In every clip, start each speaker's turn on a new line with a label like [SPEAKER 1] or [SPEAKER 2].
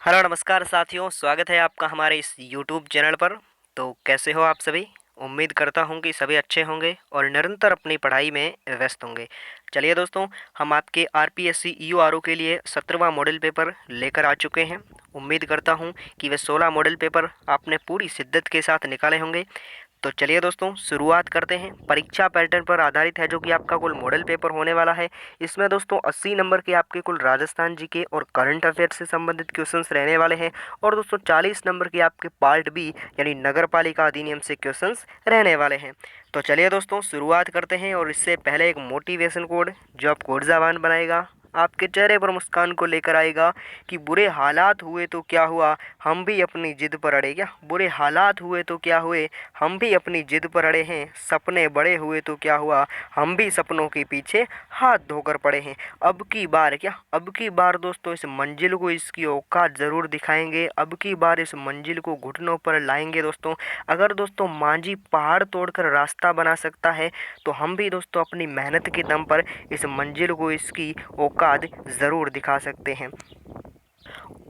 [SPEAKER 1] Hello नमस्कार साथियों, स्वागत है आपका हमारे इस यूट्यूब चैनल पर। तो कैसे हो आप सभी? उम्मीद करता हूँ कि सभी अच्छे होंगे और निरंतर अपनी पढ़ाई में व्यस्त होंगे। चलिए दोस्तों, हम आपके आरपीएससी ईओआरओ के लिए 17वां मॉडल पेपर लेकर आ चुके हैं। उम्मीद करता हूँ कि वे 16 मॉडल पेपर आपने पूरी शिद्दत के साथ निकाले होंगे। तो चलिए दोस्तों, शुरुआत करते हैं। परीक्षा पैटर्न पर आधारित है जो कि आपका कुल मॉडल पेपर होने वाला है। इसमें दोस्तों 80 नंबर के आपके कुल राजस्थान जी के और करंट अफेयर से संबंधित क्वेश्चंस रहने वाले हैं। और दोस्तों 40 नंबर के आपके पार्ट बी यानी नगर पालिका अधिनियम से क्वेश्चंस रहने वाले हैं। तो चलिए दोस्तों, शुरुआत करते हैं। और इससे पहले एक मोटिवेशन कोड जो आपको ऊर्जावान बनाएगा, आपके चेहरे पर मुस्कान को लेकर आएगा कि बुरे हालात हुए तो क्या हुआ, हम भी अपनी जिद पर अड़े। क्या बुरे हालात हुए तो क्या हुए, हम भी अपनी जिद पर अड़े हैं। सपने बड़े हुए तो क्या हुआ, हम भी सपनों के पीछे हाथ धोकर पड़े हैं। अब की बार दोस्तों इस मंजिल को इसकी औकात ज़रूर दिखाएंगे। अब की बार इस मंजिल को घुटनों पर लाएंगे दोस्तों। अगर दोस्तों मांझी पहाड़ तोड़कर रास्ता बना सकता है तो हम भी दोस्तों अपनी मेहनत के दम पर इस मंजिल को इसकी औकात ज़रूर दिखा सकते हैं।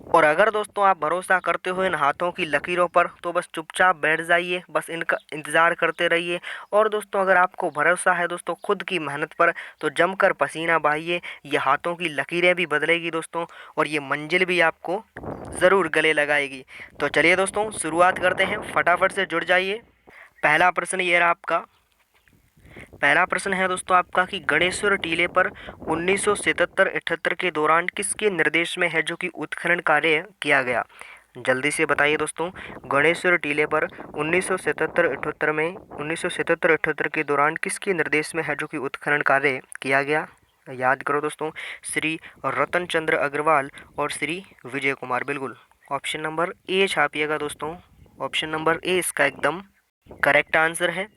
[SPEAKER 1] और अगर दोस्तों आप भरोसा करते हो इन हाथों की लकीरों पर तो बस चुपचाप बैठ जाइए, बस इनका इंतज़ार करते रहिए। और दोस्तों अगर आपको भरोसा है दोस्तों खुद की मेहनत पर तो जमकर पसीना बहाइए। ये हाथों की लकीरें भी बदलेगी दोस्तों, और ये मंजिल भी आपको ज़रूर गले लगाएगी। तो चलिए दोस्तों, शुरुआत करते हैं। फटाफट से जुड़ जाइए। पहला प्रश्न ये रहा आपका। पहला प्रश्न है दोस्तों आपका कि गणेश्वर टीले पर 1977-78 के दौरान किसके निर्देश में है जो कि उत्खनन कार्य किया गया? जल्दी से बताइए दोस्तों। गणेश्वर टीले पर 1977-78 के दौरान किसके निर्देश में है जो कि उत्खनन कार्य किया गया? याद करो दोस्तों, श्री रतन चंद्र अग्रवाल और श्री विजय कुमार। बिल्कुल ऑप्शन नंबर ए छापिएगा दोस्तों। ऑप्शन नंबर ए इसका एकदम करेक्ट आंसर है।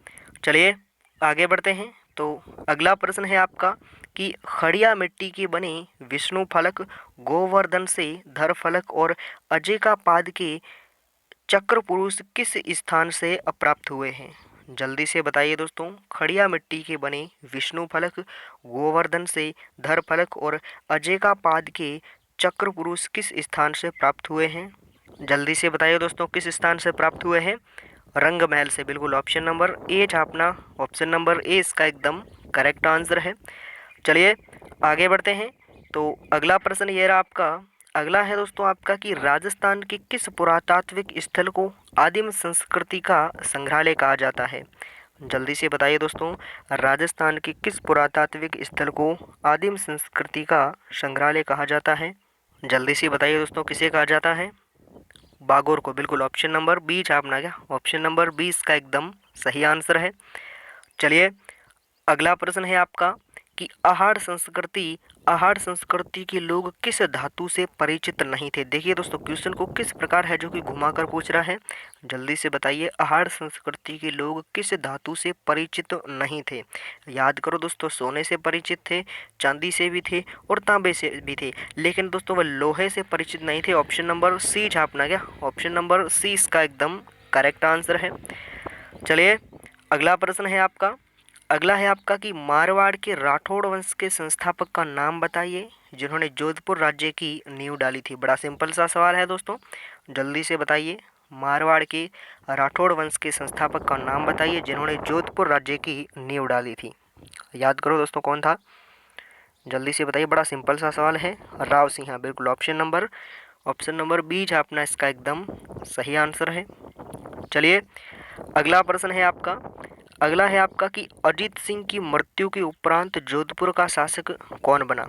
[SPEAKER 1] चलिए आगे बढ़ते हैं। तो अगला प्रश्न है आपका कि खड़िया मिट्टी के बने विष्णु फलक, गोवर्धन से धर फलक और अजय का पाद के चक्र पुरुष किस स्थान से प्राप्त हुए हैं? जल्दी से बताइए दोस्तों। खड़िया मिट्टी के बने विष्णु फलक, गोवर्धन से धर फलक और अजय का पाद के चक्र पुरुष किस स्थान से प्राप्त हुए हैं? जल्दी से बताइए दोस्तों, किस स्थान से प्राप्त हुए हैं? रंग महल से। बिल्कुल ऑप्शन नंबर ए छापना। ऑप्शन नंबर ए इसका एकदम करेक्ट आंसर है। चलिए आगे बढ़ते हैं। तो अगला प्रश्न ये रहा आपका। अगला है दोस्तों आपका कि राजस्थान के किस पुरातात्विक स्थल को आदिम संस्कृति का संग्रहालय कहा जाता है? जल्दी से बताइए दोस्तों। राजस्थान के किस पुरातात्विक स्थल को आदिम संस्कृति का संग्रहालय कहा जाता है? जल्दी से बताइए दोस्तों, किसे कहा जाता है? बागोर को। बिल्कुल ऑप्शन नंबर बी छापना। क्या ऑप्शन नंबर 20 का एकदम सही आंसर है। चलिए अगला प्रश्न है आपका कि आहार संस्कृति के लोग किस धातु से परिचित नहीं थे? देखिए दोस्तों, क्वेश्चन को किस प्रकार है जो कि घुमाकर पूछ रहा है। जल्दी से बताइए, आहार संस्कृति के लोग किस धातु से परिचित नहीं थे? याद करो दोस्तों, सोने से परिचित थे, चांदी से भी थे और तांबे से भी थे, लेकिन दोस्तों वह लोहे से परिचित नहीं थे। ऑप्शन नंबर सी छापना। क्या ऑप्शन नंबर सी इसका एकदम करेक्ट आंसर है। चलिए अगला प्रश्न है आपका। अगला है आपका कि मारवाड़ के राठौड़ वंश के संस्थापक का नाम बताइए जिन्होंने जोधपुर राज्य की नींव डाली थी। बड़ा सिंपल सा सवाल है दोस्तों, जल्दी से बताइए। मारवाड़ के राठौड़ वंश के संस्थापक का नाम बताइए जिन्होंने जोधपुर राज्य की नींव डाली थी। याद करो दोस्तों, कौन था? जल्दी से बताइए, बड़ा सिंपल सा सवाल है। राव सिंह। बिल्कुल ऑप्शन नंबर बी छापना इसका एकदम सही आंसर है। चलिए अगला प्रश्न है आपका। अगला है आपका कि अजीत सिंह की मृत्यु के उपरांत जोधपुर का शासक कौन बना?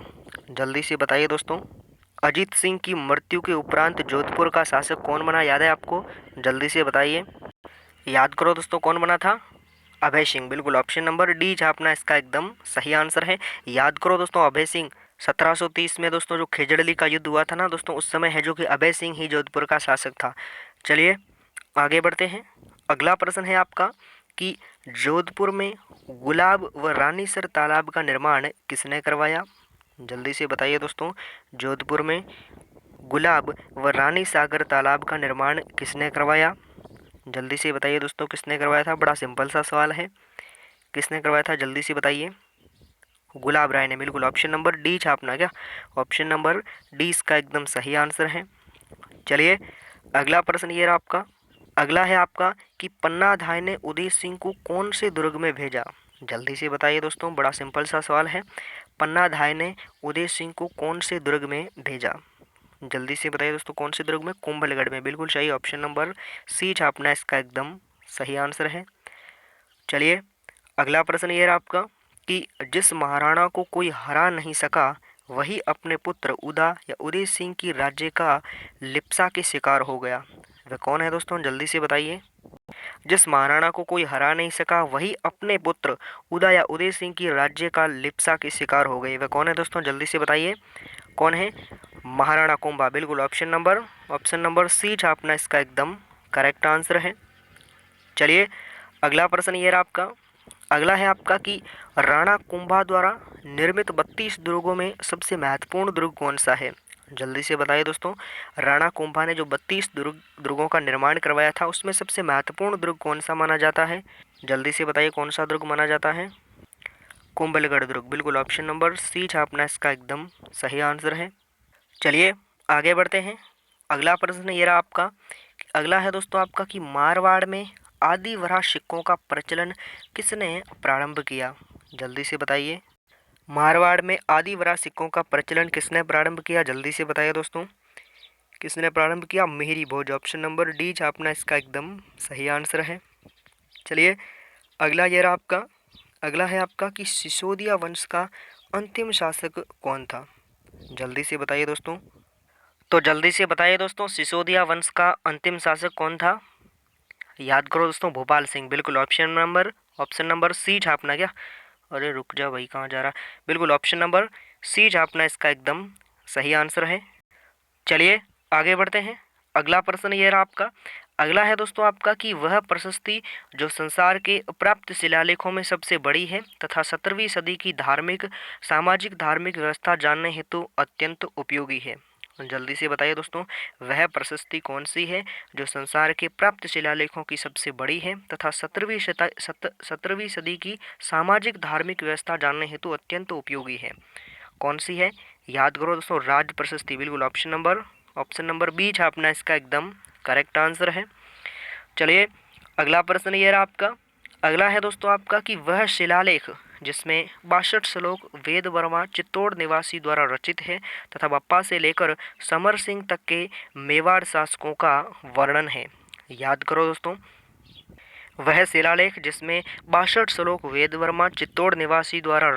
[SPEAKER 1] जल्दी से बताइए दोस्तों। अजीत सिंह की मृत्यु के उपरांत जोधपुर का शासक कौन बना? याद है आपको? जल्दी से बताइए। याद करो दोस्तों, कौन बना था? अभय सिंह। बिल्कुल ऑप्शन नंबर डी छापना इसका एकदम सही आंसर है। याद करो दोस्तों, अभय सिंह 1730 में दोस्तों जो खेजड़ली का युद्ध हुआ था ना दोस्तों, उस समय है जो कि अभय सिंह ही जोधपुर का शासक था। चलिए आगे बढ़ते हैं। अगला प्रश्न है आपका कि जोधपुर में गुलाब व रानीसर तालाब का निर्माण किसने करवाया? जल्दी से बताइए दोस्तों। जोधपुर में गुलाब व रानी सागर तालाब का निर्माण किसने करवाया? जल्दी से बताइए दोस्तों, किसने करवाया था? बड़ा सिंपल सा सवाल है, किसने करवाया था? जल्दी से बताइए। गुलाब राय ने। बिल्कुल ऑप्शन नंबर डी छापना। क्या ऑप्शन नंबर डी इसका एकदम सही आंसर है। चलिए अगला प्रश्न ये रहा आपका। अगला है आपका कि पन्नाधाय ने उदय सिंह को कौन से दुर्ग में भेजा। जल्दी से बताइए दोस्तों, बड़ा सिंपल सा सवाल है। पन्नाधाय ने उदय सिंह को कौन से दुर्ग में भेजा। जल्दी से बताइए दोस्तों, कौन से दुर्ग में। कुंभलगढ़ में, बिल्कुल सही। ऑप्शन नंबर सी छापना इसका एकदम सही आंसर है। चलिए अगला प्रश्न ये रहा आपका कि जिस महाराणा को कोई हरा नहीं सका वही अपने पुत्र उदा या उदय सिंह की राज्य का लिप्सा के शिकार हो गया। वह कौन है दोस्तों, जल्दी से बताइए। जिस महाराणा को कोई हरा नहीं सका वही अपने पुत्र उदा या उदय सिंह की राज्य का लिप्सा के शिकार हो गए। वह कौन है दोस्तों, जल्दी से बताइए। कौन है, महाराणा कुंभा, बिल्कुल। ऑप्शन नंबर सी छापना इसका एकदम करेक्ट आंसर है। चलिए अगला प्रश्न ये रहा आपका। अगला है आपका कि राणा कुंभा द्वारा निर्मित 32 दुर्गों में सबसे महत्वपूर्ण दुर्ग कौन सा है। जल्दी से बताइए दोस्तों, राणा कुंभा ने जो 32 दुर्गों का निर्माण करवाया था उसमें सबसे महत्वपूर्ण दुर्ग कौन सा माना जाता है। जल्दी से बताइए कौन सा दुर्ग माना जाता है। कुंभलगढ़ दुर्ग, बिल्कुल। ऑप्शन नंबर सी छापना इसका एकदम सही आंसर है। चलिए आगे बढ़ते हैं। अगला प्रश्न ये रहा आपका। अगला है दोस्तों आपका कि मारवाड़ में आदि वराह सिक्कों का प्रचलन किसने प्रारंभ किया। जल्दी से बताइए। मारवाड़ में आदि वराह सिक्कों का प्रचलन किसने प्रारंभ किया, जल्दी से बताइए दोस्तों। किसने प्रारंभ किया, मिहिर भोज। ऑप्शन नंबर डी छापना इसका एकदम सही आंसर है। चलिए अगला ये रहा आपका। अगला है आपका कि सिसोदिया वंश का अंतिम शासक कौन था। जल्दी से बताइए दोस्तों। तो जल्दी से बताइए दोस्तों, सिसोदिया वंश का अंतिम शासक कौन था। याद करो दोस्तों, भोपाल सिंह, बिल्कुल। ऑप्शन नंबर सी छापना क्या। अरे रुक जा भाई, कहाँ जा रहा। बिल्कुल ऑप्शन नंबर सी छापना इसका एकदम सही आंसर है। चलिए आगे बढ़ते हैं। अगला प्रश्न ये रहा आपका। अगला है दोस्तों आपका कि वह प्रशस्ति जो संसार के प्राप्त शिलालेखों में सबसे बड़ी है तथा 17वीं सदी की सामाजिक धार्मिक व्यवस्था जानने हेतु अत्यंत उपयोगी है। जल्दी से बताइए दोस्तों, वह प्रशस्ति कौन सी है जो संसार के प्राप्त शिलालेखों की सबसे बड़ी है तथा 17वीं सदी की सामाजिक धार्मिक व्यवस्था जानने हेतु अत्यंत उपयोगी है। कौन सी है, याद करो दोस्तों, राज प्रशस्ति, बिल्कुल। ऑप्शन नंबर बी छापना इसका एकदम करेक्ट आंसर है। चलिए अगला प्रश्न ये रहा आपका। अगला है दोस्तों आपका कि वह शिलालेख जिसमें 62 श्लोक वेद वर्मा चित्तौड़ निवासी द्वारा रचित है तथा बप्पा से लेकर समर सिंह तक के मेवाड़ शासकों का वर्णन है। याद करो दोस्तों, वह शिलालेख जिसमें 62 श्लोक वेद वर्मा चित्तौड़ निवासी द्वारा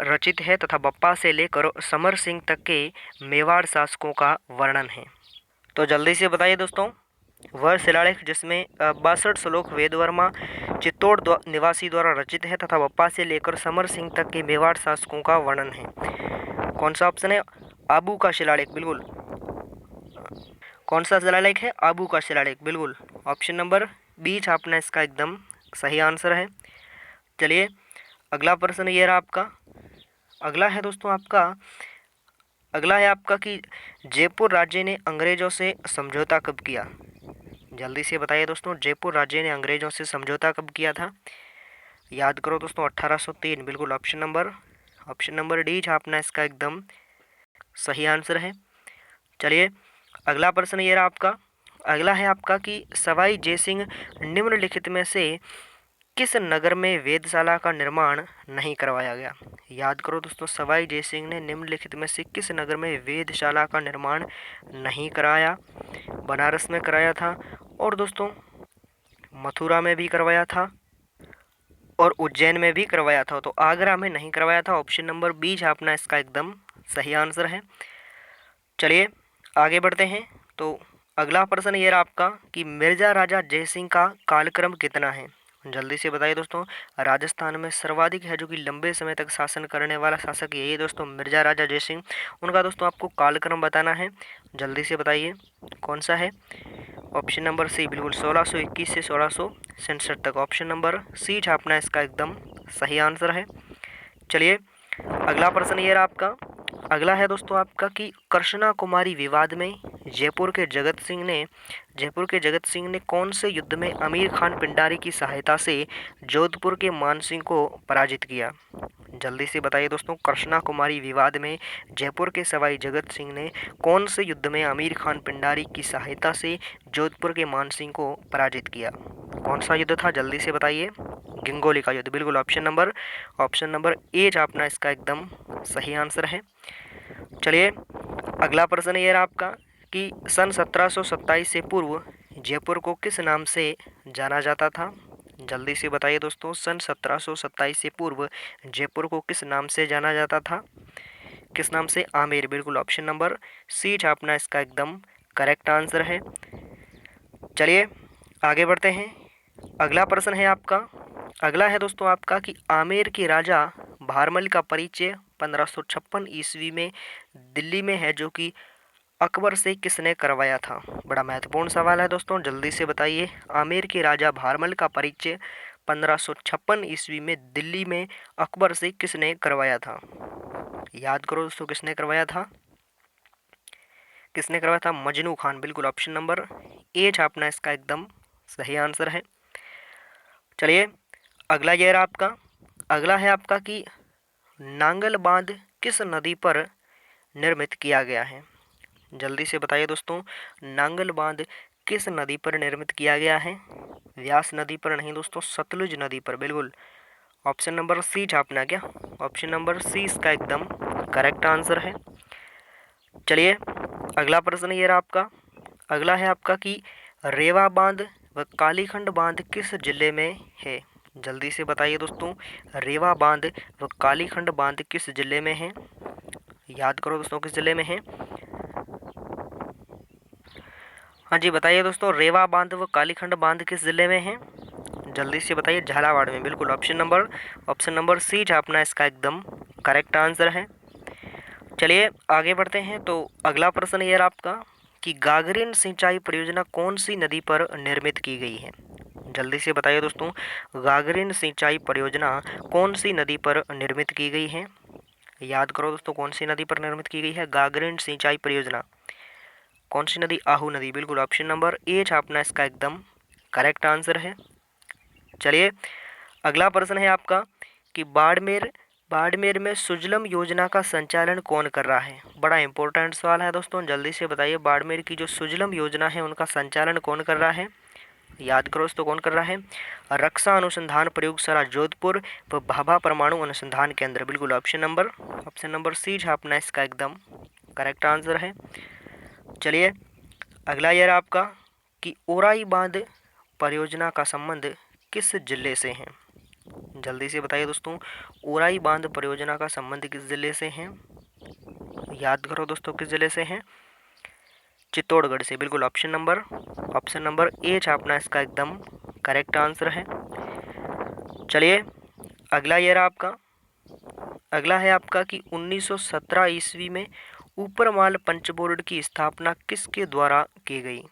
[SPEAKER 1] रचित है तथा बप्पा से लेकर समर सिंह तक के मेवाड़ शासकों का वर्णन है। तो जल्दी से बताइए दोस्तों, वह शिलालेख जिसमें 62 श्लोक वेद वर्मा चित्तौड़ निवासी द्वारा रचित है तथा बप्पा से लेकर समर सिंह तक के मेवाड़ शासकों का वर्णन है। कौन सा ऑप्शन है, आबू का शिलालेख, बिल्कुल। कौन सा शिलालेख है, आबू का शिलालेख, बिल्कुल। ऑप्शन नंबर बी छापना इसका एकदम सही आंसर है। चलिए अगला प्रश्न ये रहा आपका। अगला है दोस्तों आपका। अगला है आपका कि जयपुर राज्य ने अंग्रेजों से समझौता कब किया। जल्दी से बताइए दोस्तों, जयपुर राज्य ने अंग्रेजों से समझौता कब किया था। याद करो दोस्तों, 1803, बिल्कुल। ऑप्शन नंबर डी छापना इसका एकदम सही आंसर है। चलिए अगला प्रश्न ये रहा आपका। अगला है आपका कि सवाई जयसिंह निम्नलिखित में से किस नगर में वेधशाला का निर्माण नहीं करवाया गया। याद करो दोस्तों, सवाई जयसिंह ने निम्नलिखित में से किस नगर में वेधशाला का निर्माण नहीं कराया। बनारस में कराया था और दोस्तों मथुरा में भी करवाया था और उज्जैन में भी करवाया था, तो आगरा में नहीं करवाया था। ऑप्शन नंबर बी छापना इसका एकदम सही आंसर है। चलिए आगे बढ़ते हैं। तो अगला प्रश्न ये रहा आपका कि मिर्जा राजा जयसिंह का कालक्रम कितना है। जल्दी से बताइए दोस्तों, राजस्थान में सर्वाधिक है जो कि लंबे समय तक शासन करने वाला शासक यही है दोस्तों, मिर्जा राजा जयसिंह। उनका दोस्तों आपको कालक्रम बताना है। जल्दी से बताइए कौन सा है। ऑप्शन नंबर सी, बिल्कुल। 1621 से 1667 तक। ऑप्शन नंबर सी छापना इसका एकदम सही आंसर है। चलिए अगला प्रश्न ये रहा आपका। अगला है दोस्तों आपका कि कृष्णा कुमारी विवाद में जयपुर के जगत सिंह ने कौन से युद्ध में अमीर खान पिंडारी की सहायता से जोधपुर के मानसिंह को पराजित किया। जल्दी से बताइए दोस्तों। कृष्णा कुमारी विवाद में जयपुर के सवाई जगत सिंह ने कौन से युद्ध में आमिर खान पिंडारी की सहायता से जोधपुर के मानसिंह को पराजित किया? कौन सा युद्ध था, जल्दी से बताइए। गिंगोली का युद्ध, बिल्कुल ऑप्शन नंबर ए अपना इसका एकदम सही आंसर है। चलिए अगला प्रश्न ये रहा आपका कि सन 1727 से पूर्व जयपुर को किस नाम से जाना जाता था? जल्दी से बताइए दोस्तों। सन 1727 से पूर्व जयपुर को किस नाम से जाना जाता था? किस नाम से? आमेर, बिल्कुल ऑप्शन नंबर सी अपना इसका एकदम करेक्ट आंसर है। चलिए आगे बढ़ते हैं। अगला प्रश्न है आपका, अगला है दोस्तों आपका कि आमेर के राजा भारमल का परिचय 1556 ईस्वी में दिल्ली में है जो कि अकबर से किसने करवाया था? बड़ा महत्वपूर्ण सवाल है दोस्तों, जल्दी से बताइए। आमेर के राजा भारमल का परिचय 1556 ईस्वी में दिल्ली में अकबर से किसने करवाया था? याद करो दोस्तों, किसने करवाया था? किसने करवाया था? मजनू खान, बिल्कुल ऑप्शन नंबर ए छापना इसका एकदम सही आंसर है। चलिए अगला ये रहा आपका, अगला है आपका कि नांगल बांध किस नदी पर निर्मित किया गया है? जल्दी से बताइए दोस्तों। नांगल बांध किस नदी पर निर्मित किया गया है? व्यास नदी पर नहीं दोस्तों, सतलुज नदी पर, बिल्कुल ऑप्शन नंबर सी छापना क्या? ऑप्शन नंबर सी इसका एकदम करेक्ट आंसर है। चलिए अगला प्रश्न ये रहा आपका, अगला है आपका कि रेवा बांध व कालीखंड बांध किस जिले में है? जल्दी से बताइए दोस्तों। रेवा बांध व कालीखंड बांध किस जिले में है? याद करो दोस्तों, किस जिले में है? हाँ जी बताइए दोस्तों, रेवा बांध व कालीखंड बांध किस जिले में है? जल्दी से बताइए। झालावाड़ में, बिल्कुल ऑप्शन नंबर सी छापना इसका एकदम करेक्ट आंसर है। चलिए आगे बढ़ते हैं। तो अगला प्रश्न ये रहा आपका कि गागरीन सिंचाई परियोजना कौन सी नदी पर निर्मित की गई है? जल्दी से बताइए दोस्तों। गागरीन सिंचाई परियोजना कौन सी नदी पर निर्मित की गई है? याद करो दोस्तों, कौन सी नदी पर निर्मित की गई है गागरीन सिंचाई परियोजना? कौन सी नदी? आहू नदी, बिल्कुल ऑप्शन नंबर ए छापना इसका एकदम करेक्ट आंसर है। चलिए अगला प्रश्न है आपका कि बाड़मेर बाड़मेर में सुजलम योजना का संचालन कौन कर रहा है? बड़ा इंपॉर्टेंट सवाल है दोस्तों, जल्दी से बताइए। बाड़मेर की जो सुजलम योजना है उनका संचालन कौन कर रहा है? याद करो दोस्तों, कौन कर रहा है? रक्षा अनुसंधान प्रयोगशाला जोधपुर व भाभा परमाणु अनुसंधान केंद्र, बिल्कुल ऑप्शन नंबर सी छापना इसका एकदम करेक्ट आंसर है। चलिए अगला यह रहा आपका कि ओराई बांध परियोजना का संबंध किस जिले से है? जल्दी से बताइए दोस्तों। ओराई बांध परियोजना का संबंध किस जिले से है? याद करो दोस्तों, किस जिले से है? चित्तौड़गढ़ से, बिल्कुल ऑप्शन नंबर ए छापना इसका एकदम करेक्ट आंसर है। चलिए अगला ये रहा आपका, अगला है आपका कि 1917 ईस्वी में ऊपरमाल पंच बोर्ड की स्थापना किसके द्वारा की गई?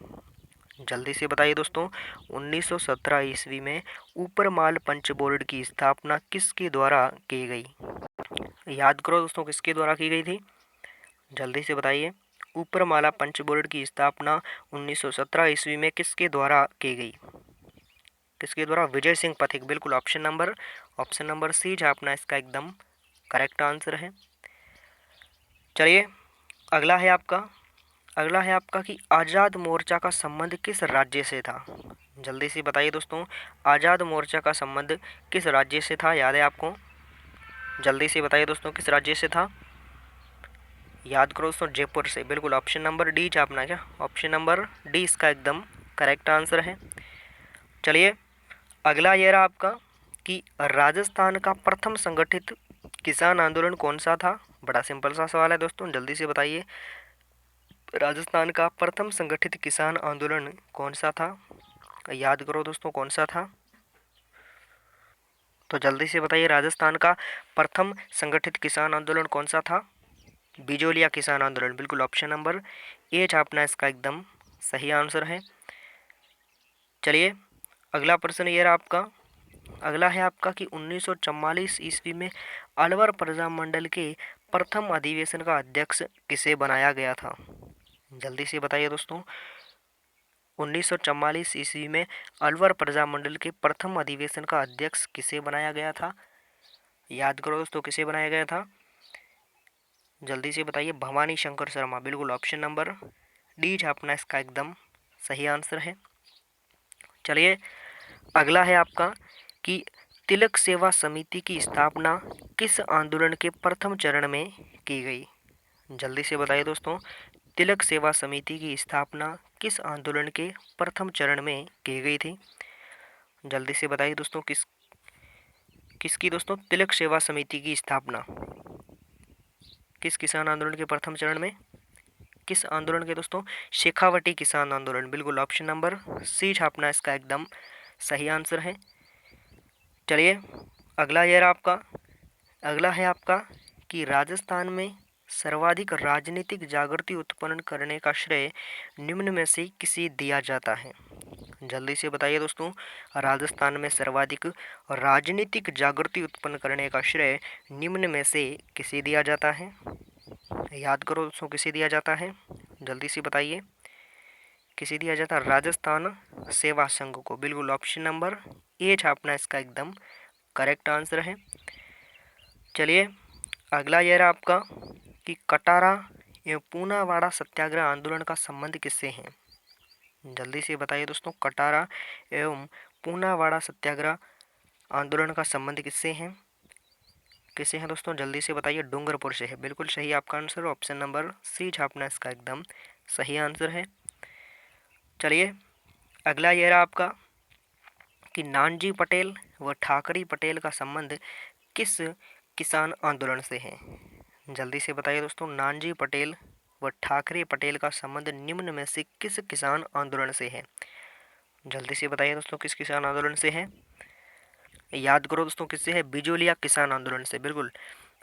[SPEAKER 1] जल्दी से बताइए दोस्तों। 1917 ईस्वी में ऊपरमाल पंच बोर्ड की स्थापना किसके द्वारा की गई? याद करो दोस्तों, किसके द्वारा की गई थी? जल्दी से बताइए। ऊपरमाला पंच बोर्ड की स्थापना 1917 ईस्वी में किसके द्वारा की गई? किसके द्वारा? विजय सिंह पथिक, बिल्कुल ऑप्शन नंबर सी छापना इसका एकदम करेक्ट आंसर है। चलिए अगला है आपका कि आज़ाद मोर्चा का संबंध किस राज्य से था? जल्दी से बताइए दोस्तों। आज़ाद मोर्चा का संबंध किस राज्य से था? याद है आपको? जल्दी से बताइए दोस्तों, किस राज्य से था? याद करो दोस्तों, जयपुर से, बिल्कुल ऑप्शन नंबर डी छापना क्या? ऑप्शन नंबर डी इसका एकदम करेक्ट आंसर है। चलिए अगला यह रहा आपका कि राजस्थान का प्रथम संगठित किसान आंदोलन कौन सा था? बड़ा सिंपल सा सवाल है दोस्तों, जल्दी से बताइए। राजस्थान का प्रथम संगठित किसान आंदोलन कौन सा था? याद करो दोस्तों, कौन सा था? तो जल्दी से बताइए। राजस्थान का प्रथम संगठित किसान आंदोलन कौन सा था? बिजोलिया किसान आंदोलन, बिल्कुल ऑप्शन नंबर ए छापना इसका एकदम सही आंसर है। चलिए अगला प्रश्न ये रहा आपका, अगला है आपका कि 1944 ईस्वी में अलवर प्रजा मंडल के प्रथम अधिवेशन का अध्यक्ष किसे बनाया गया था? जल्दी से बताइए दोस्तों। 1944 ईस्वी में अलवर प्रजा मंडल के प्रथम अधिवेशन का अध्यक्ष किसे बनाया गया था? याद करो दोस्तों, किसे बनाया गया था? जल्दी से बताइए। भवानी शंकर शर्मा। बिल्कुल ऑप्शन नंबर डी छापना इसका एकदम सही आंसर है। चलिए अगला है आपका कि तिलक सेवा समिति की स्थापना किस आंदोलन के प्रथम चरण में की गई? जल्दी से बताइए दोस्तों, तिलक सेवा समिति की स्थापना किस आंदोलन के प्रथम चरण में की गई थी? जल्दी से बताइए दोस्तों, किसकी दोस्तों तिलक सेवा समिति की स्थापना किस किसान आंदोलन के प्रथम चरण में? किस आंदोलन के दोस्तों? शेखावटी किसान आंदोलन। बिल्कुल ऑप्शन नंबर सी छापना इसका एकदम सही आंसर है। चलिए अगला है आपका कि राजस्थान में सर्वाधिक राजनीतिक जागृति उत्पन्न करने का श्रेय निम्न में से किसे दिया जाता है? जल्दी से बताइए दोस्तों, राजस्थान में सर्वाधिक राजनीतिक जागृति उत्पन्न करने का श्रेय निम्न में से किसे दिया जाता है? याद करो दोस्तों, किसे दिया जाता है? जल्दी से बताइए, किसे दिया जाता है? राजस्थान सेवा संघ को। बिल्कुल ऑप्शन नंबर ए छापना इसका एकदम करेक्ट आंसर है। चलिए अगला यह रहा आपका कि कटारा एवं पूनावाड़ा सत्याग्रह आंदोलन का संबंध किससे है? जल्दी से बताइए दोस्तों, कटारा एवं पूनावाड़ा सत्याग्रह आंदोलन का संबंध किससे है? किससे है दोस्तों? जल्दी से बताइए। डूंगरपुर से है। बिल्कुल सही आपका आंसर, ऑप्शन नंबर सी छापना इसका एकदम सही आंसर है। चलिए अगला यह रहा आपका कि नानजी पटेल व ठाकरी पटेल का संबंध किस किसान आंदोलन से है? जल्दी से बताइए दोस्तों, नानजी पटेल व ठाकरे पटेल का संबंध निम्न में से किस किसान आंदोलन से है? जल्दी से बताइए दोस्तों, किस किसान आंदोलन से है? याद करो दोस्तों, किससे है? बिजोलिया किसान आंदोलन से। बिल्कुल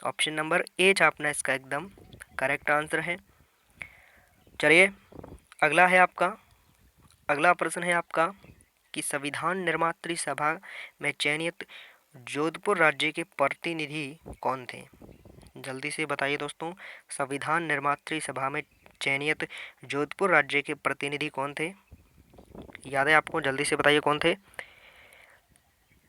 [SPEAKER 1] ऑप्शन नंबर ए छापना इसका एकदम करेक्ट आंसर है। चलिए अगला प्रश्न है आपका कि संविधान निर्मात्री सभा में चयनित जोधपुर राज्य के प्रतिनिधि कौन थे? जल्दी से बताइए दोस्तों, संविधान निर्मात्री सभा में चयनित जोधपुर राज्य के प्रतिनिधि कौन थे? याद है आपको? जल्दी से बताइए कौन थे?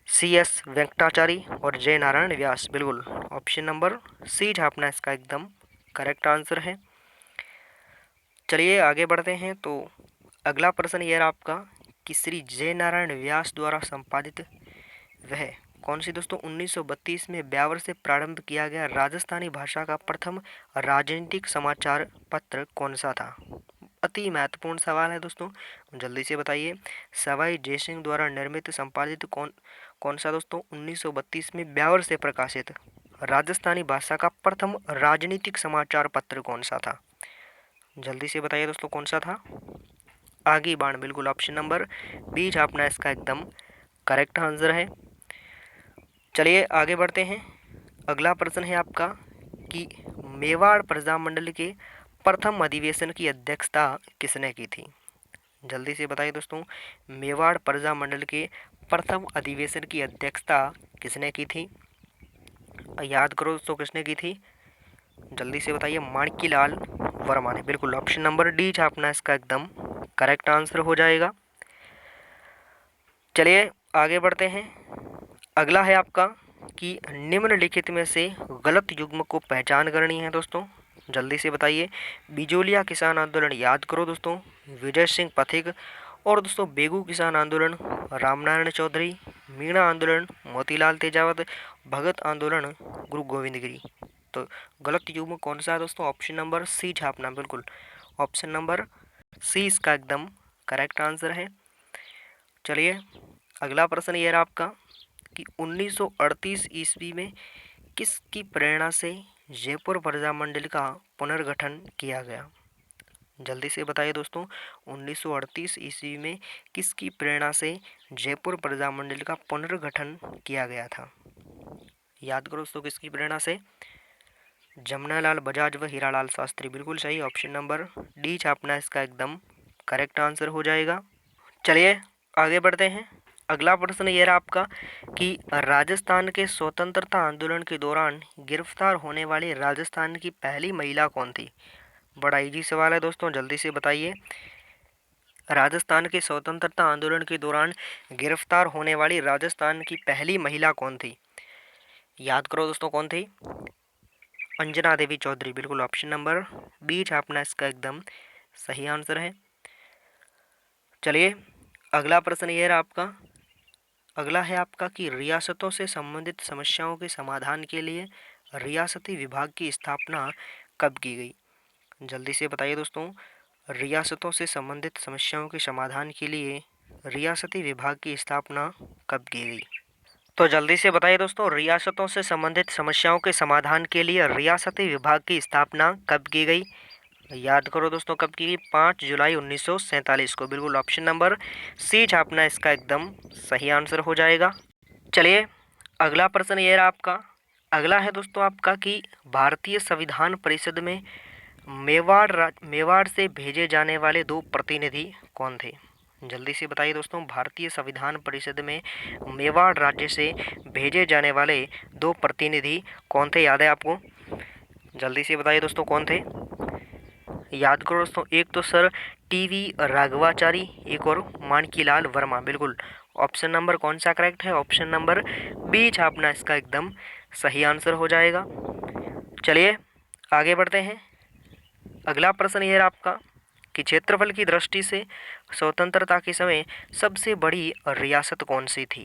[SPEAKER 1] CS वेंकटाचारी और जय नारायण व्यास। बिल्कुल ऑप्शन नंबर सी छापना इसका एकदम करेक्ट आंसर है। चलिए आगे बढ़ते हैं। तो अगला प्रश्न यह रहा आपका कि श्री जय नारायण व्यास द्वारा संपादित वह कौन सी दोस्तों 1932 में ब्यावर से प्रारंभ किया गया राजस्थानी भाषा का प्रथम राजनीतिक समाचार पत्र कौन सा था? अति महत्वपूर्ण सवाल है दोस्तों, जल्दी से बताइए। सवाई जयसिंह द्वारा निर्मित संपादित कौन सा दोस्तों 1932 में ब्यावर से प्रकाशित राजस्थानी भाषा का प्रथम राजनीतिक समाचार पत्र कौन सा था? जल्दी से बताइए दोस्तों, कौन सा था? आगे बाण। बिल्कुल ऑप्शन नंबर बी छापना इसका एकदम करेक्ट आंसर है। चलिए आगे बढ़ते हैं। अगला प्रश्न है आपका कि मेवाड़ प्रजामंडल के प्रथम अधिवेशन की अध्यक्षता किसने की थी? जल्दी से बताइए दोस्तों, मेवाड़ प्रजामंडल के प्रथम अधिवेशन की अध्यक्षता किसने की थी? याद करो दोस्तों, किसने की थी? जल्दी से बताइए। माणिक्यलाल वर्मा ने। बिल्कुल ऑप्शन नंबर डी छापना इसका एकदम करेक्ट आंसर हो जाएगा। चलिए आगे बढ़ते हैं। अगला है आपका कि निम्नलिखित में से गलत युग्म को पहचान करनी है दोस्तों, जल्दी से बताइए। बिजोलिया किसान आंदोलन याद करो दोस्तों, विजय सिंह पथिक। और दोस्तों बेगू किसान आंदोलन रामनारायण चौधरी। मीणा आंदोलन मोतीलाल तेजावत। भगत आंदोलन गुरु गोविंद गिरी। तो गलत युग्म कौन सा है दोस्तों? ऑप्शन नंबर सी छापना। बिल्कुल ऑप्शन नंबर सी इसका एकदम करेक्ट आंसर है। चलिए अगला प्रश्न ये रहा आपका कि 1938 ईस्वी में किसकी प्रेरणा से जयपुर प्रजामंडल का पुनर्गठन किया गया? जल्दी से बताइए दोस्तों, 1938 ईस्वी में किसकी प्रेरणा से जयपुर प्रजामंडल का पुनर्गठन किया गया था? याद करो दोस्तों, किसकी प्रेरणा से? जमनालाल बजाज व हीरालाल शास्त्री। बिल्कुल सही, ऑप्शन नंबर डी छापना इसका एकदम करेक्ट आंसर हो जाएगा। चलिए आगे बढ़ते हैं। अगला प्रश्न ये रहा आपका कि राजस्थान के स्वतंत्रता आंदोलन के दौरान गिरफ्तार होने वाली राजस्थान की पहली महिला कौन थी? बड़ा इजी सवाल है दोस्तों, जल्दी से बताइए। राजस्थान के स्वतंत्रता आंदोलन के दौरान गिरफ्तार होने वाली राजस्थान की पहली महिला कौन थी? याद करो दोस्तों, कौन थी? अंजना देवी चौधरी। बिल्कुल, ऑप्शन नंबर बी छापना इसका एकदम सही आंसर है। चलिए, अगला प्रश्न ये रहा आपका। अगला है आपका कि रियासतों से संबंधित समस्याओं के समाधान के लिए रियासती विभाग की स्थापना कब की गई? जल्दी से बताइए दोस्तों, रियासतों से संबंधित समस्याओं के समाधान के लिए रियासती विभाग की स्थापना कब की गई? तो जल्दी से बताइए दोस्तों, रियासतों से संबंधित समस्याओं के समाधान के लिए रियासती विभाग की स्थापना कब की गई? याद करो दोस्तों, कब की गई? 5 जुलाई 1947 को। बिल्कुल, ऑप्शन नंबर सी छापना इसका एकदम सही आंसर हो जाएगा। चलिए, अगला प्रश्न ये रहा आपका। अगला है दोस्तों आपका कि भारतीय संविधान परिषद में मेवाड़ से भेजे जाने वाले दो प्रतिनिधि कौन थे? जल्दी से बताइए दोस्तों, भारतीय संविधान परिषद में मेवाड़ राज्य से भेजे जाने वाले दो प्रतिनिधि कौन थे? याद है आपको? जल्दी से बताइए दोस्तों, कौन थे? याद करो दोस्तों, एक तो सर टीवी राघवाचारी, एक और मानकीलाल वर्मा। बिल्कुल, ऑप्शन नंबर कौन सा करेक्ट है? ऑप्शन नंबर बी छापना इसका एकदम सही आंसर हो जाएगा। चलिए, आगे बढ़ते हैं। अगला प्रश्न ये रहा आपका कि क्षेत्रफल की दृष्टि से स्वतंत्रता के समय सबसे बड़ी रियासत कौन सी थी?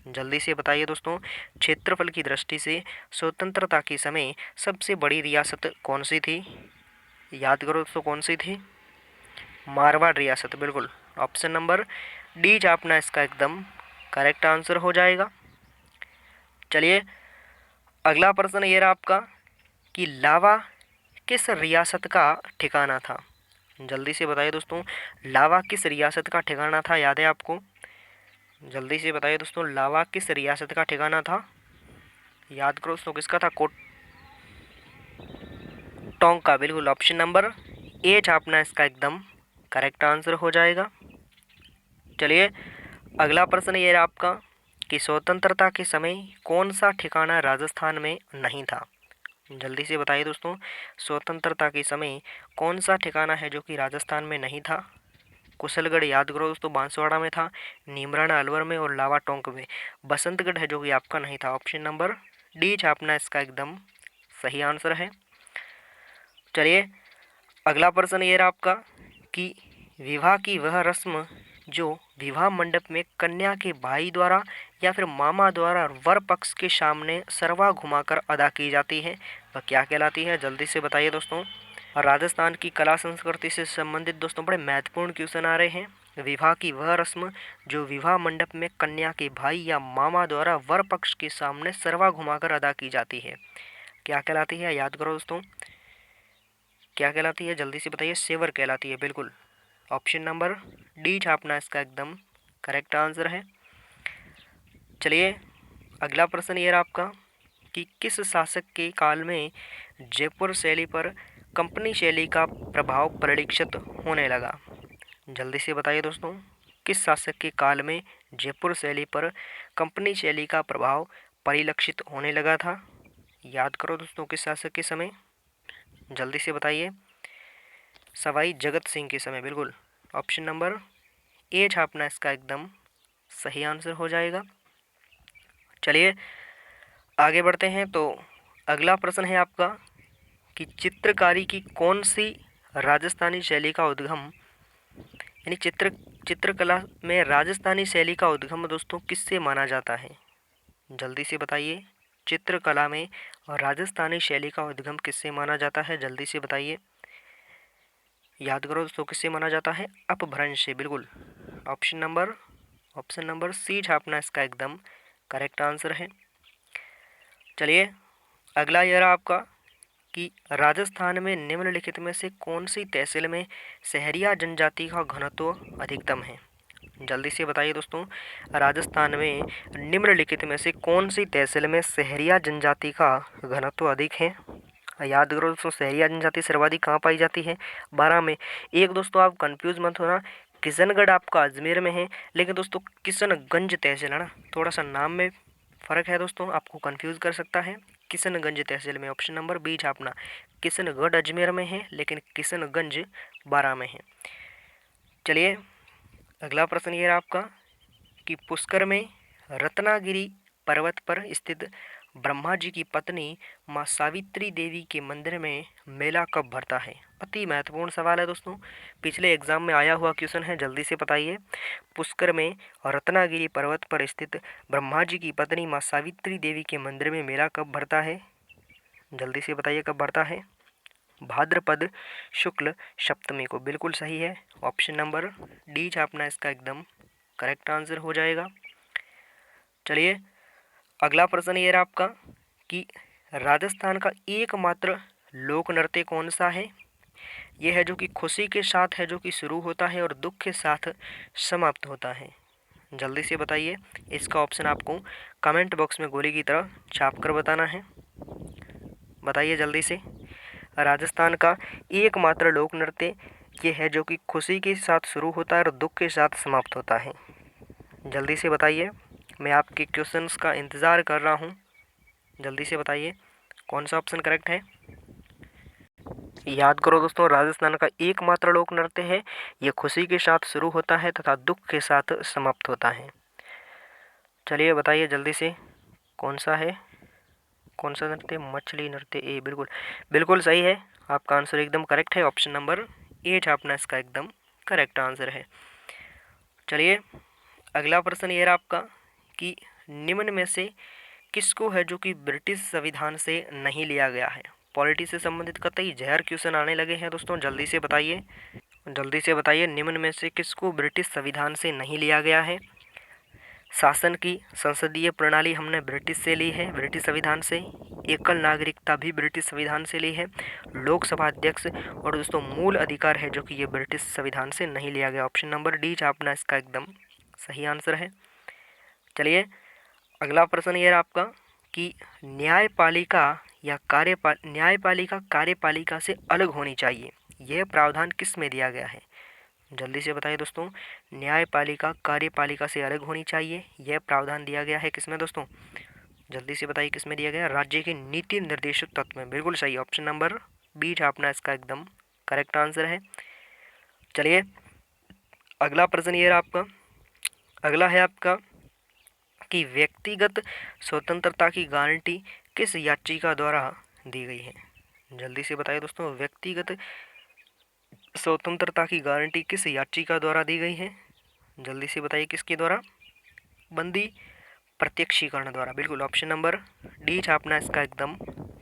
[SPEAKER 1] जल्दी से बताइए दोस्तों, क्षेत्रफल की दृष्टि से स्वतंत्रता के समय सबसे बड़ी रियासत कौन सी थी? याद करो दोस्तों, कौन सी थी? मारवाड़ रियासत। बिल्कुल, ऑप्शन नंबर डी छापना इसका एकदम करेक्ट आंसर हो जाएगा। चलिए, अगला प्रश्न ये रहा आपका कि लावा किस रियासत का ठिकाना था? जल्दी से बताइए दोस्तों, लावा किस रियासत का ठिकाना था? याद है आपको? जल्दी से बताइए दोस्तों, लावा किस रियासत का ठिकाना था? याद करो दोस्तों, किसका था? टोंक का। बिल्कुल, ऑप्शन नंबर ए छापना इसका एकदम करेक्ट आंसर हो जाएगा। चलिए, अगला प्रश्न ये रहा आपका कि स्वतंत्रता के समय कौन सा ठिकाना राजस्थान में नहीं था? जल्दी से बताइए दोस्तों, स्वतंत्रता के समय कौन सा ठिकाना है जो कि राजस्थान में नहीं था? कुशलगढ़ याद करो दोस्तों, बांसवाड़ा में था, नीमराना अलवर में, और लावा टोंक में। बसंतगढ़ है जो कि आपका नहीं था। ऑप्शन नंबर डी छापना इसका एकदम सही आंसर है। चलिए, अगला प्रश्न ये रहा आपका कि विवाह की वह रस्म जो विवाह मंडप में कन्या के भाई द्वारा या फिर मामा द्वारा वर पक्ष के सामने सरवा घुमाकर अदा की जाती है, वह क्या कहलाती है? जल्दी से बताइए दोस्तों। राजस्थान की कला संस्कृति से संबंधित दोस्तों बड़े महत्वपूर्ण क्वेश्चन आ रहे हैं। विवाह की वह रस्म जो विवाह मंडप में कन्या के भाई या मामा द्वारा वर पक्ष के सामने सरवा घुमाकर अदा की जाती है, क्या कहलाती है? याद करो दोस्तों, क्या कहलाती है? जल्दी से बताइए। सेवर कहलाती है। बिल्कुल, ऑप्शन नंबर डी छापना इसका एकदम करेक्ट आंसर है। चलिए, अगला प्रश्न ये रहा आपका कि किस शासक के काल में जयपुर शैली पर कंपनी शैली का प्रभाव परिलक्षित होने लगा? जल्दी से बताइए दोस्तों, किस शासक के काल में जयपुर शैली पर कंपनी शैली का प्रभाव परिलक्षित होने लगा था? याद करो दोस्तों, किस शासक के समय? जल्दी से बताइए। सवाई जगत सिंह के समय। बिल्कुल, ऑप्शन नंबर ए छापना इसका एकदम सही आंसर हो जाएगा। चलिए, आगे बढ़ते हैं। तो अगला प्रश्न है आपका कि चित्रकारी की कौन सी राजस्थानी शैली का उद्गम, यानी चित्रकला में राजस्थानी शैली का उद्गम दोस्तों किससे माना जाता है? जल्दी से बताइए, चित्रकला में राजस्थानी शैली का उद्गम किससे माना जाता है? जल्दी से बताइए। याद करो दोस्तों, किससे माना जाता है? अपभ्रंश से। बिल्कुल, ऑप्शन नंबर सी छापना इसका एकदम करेक्ट आंसर है। चलिए, अगला यह रहा आपका कि राजस्थान में निम्नलिखित में से कौन सी तहसील में सहरिया जनजाति का घनत्व अधिकतम है? जल्दी से बताइए दोस्तों, राजस्थान में निम्नलिखित में से कौन सी तहसील में सहरिया जनजाति का घनत्व अधिक है? याद करो दोस्तों, सहरिया जनजाति सर्वाधिक कहाँ पाई जाती है? 12 में। एक दोस्तों आप कंफ्यूज मत होना, किशनगढ़ आपका अजमेर में है, लेकिन दोस्तों किशनगंज तहसील है ना, थोड़ा सा नाम में फ़र्क है दोस्तों, आपको कंफ्यूज कर सकता है। किशनगंज तहसील में। ऑप्शन नंबर बी छापना। किशनगढ़ अजमेर में है, लेकिन किशनगंज 12 में है। चलिए, अगला प्रश्न ये रहा आपका कि पुष्कर में रत्नागिरी पर्वत पर स्थित ब्रह्मा जी की पत्नी माँ सावित्री देवी के मंदिर में मेला कब भरता है? अति महत्वपूर्ण सवाल है दोस्तों, पिछले एग्जाम में आया हुआ क्वेश्चन है, जल्दी से बताइए। पुष्कर में रत्नागिरी पर्वत पर स्थित ब्रह्मा जी की पत्नी माँ सावित्री देवी के मंदिर में मेला कब भरता है? जल्दी से बताइए कब भरता है? भाद्रपद शुक्ल सप्तमी को, बिल्कुल सही है। ऑप्शन नंबर डी छापना इसका एकदम करेक्ट आंसर हो जाएगा। चलिए अगला प्रश्न ये रहा आपका कि राजस्थान का एकमात्र लोक नृत्य कौन सा है? यह है जो कि खुशी के साथ है, जो कि शुरू होता है और दुख के साथ समाप्त होता है। जल्दी से बताइए, इसका ऑप्शन आपको कमेंट बॉक्स में गोली की तरह छाप कर बताना है। बताइए जल्दी से। राजस्थान का एकमात्र लोक नृत्य ये है जो कि खुशी के साथ शुरू होता है और दुख के साथ समाप्त होता है। जल्दी से बताइए, मैं आपके क्वेश्चंस का इंतज़ार कर रहा हूँ। जल्दी से बताइए कौन सा ऑप्शन करेक्ट है। याद करो दोस्तों, राजस्थान का एकमात्र लोक नृत्य है, ये खुशी के साथ शुरू होता है तथा दुख के साथ समाप्त होता है। चलिए बताइए जल्दी से कौन सा है, कौन सा नृत्य? मछली नृत्य ए, बिल्कुल बिल्कुल सही है, आपका आंसर एकदम करेक्ट है। ऑप्शन नंबर ए छापना इसका एकदम करेक्ट आंसर है। चलिए अगला प्रश्न ये रहा आपका कि निम्न में से किसको है जो कि ब्रिटिश संविधान से नहीं लिया गया है? पॉलिटी से संबंधित कतई जहर क्वेश्चन आने लगे हैं दोस्तों, जल्दी से बताइए। जल्दी से बताइए निम्न में से किसको ब्रिटिश संविधान से नहीं लिया गया है? शासन की संसदीय प्रणाली हमने ब्रिटिश से ली है, ब्रिटिश संविधान से। एकल नागरिकता भी ब्रिटिश संविधान से ली है। लोकसभा अध्यक्ष और दोस्तों मूल अधिकार है जो कि ये ब्रिटिश संविधान से नहीं लिया गया। ऑप्शन नंबर डी छापना इसका एकदम सही आंसर है। चलिए अगला प्रश्न ये रहा आपका कि न्यायपालिका कार्यपालिका से अलग होनी चाहिए, यह प्रावधान किस में दिया गया है? जल्दी से बताइए दोस्तों, न्यायपालिका कार्यपालिका से अलग होनी चाहिए, यह प्रावधान दिया गया है किसमें दोस्तों? जल्दी से बताइए किसमें दिया गया? राज्य के नीति निर्देशक तत्व में, बिल्कुल सही। ऑप्शन नंबर बी छापना इसका एकदम करेक्ट आंसर है। चलिए अगला प्रश्न ये रहा आपका, अगला है आपका कि व्यक्तिगत स्वतंत्रता की गारंटी किस याचिका द्वारा दी गई है? जल्दी से बताइए दोस्तों, व्यक्तिगत स्वतंत्रता की गारंटी किस याचिका द्वारा दी गई है? जल्दी से बताइए किसके द्वारा? बंदी प्रत्यक्षीकरण द्वारा, बिल्कुल ऑप्शन नंबर डी छापना इसका एकदम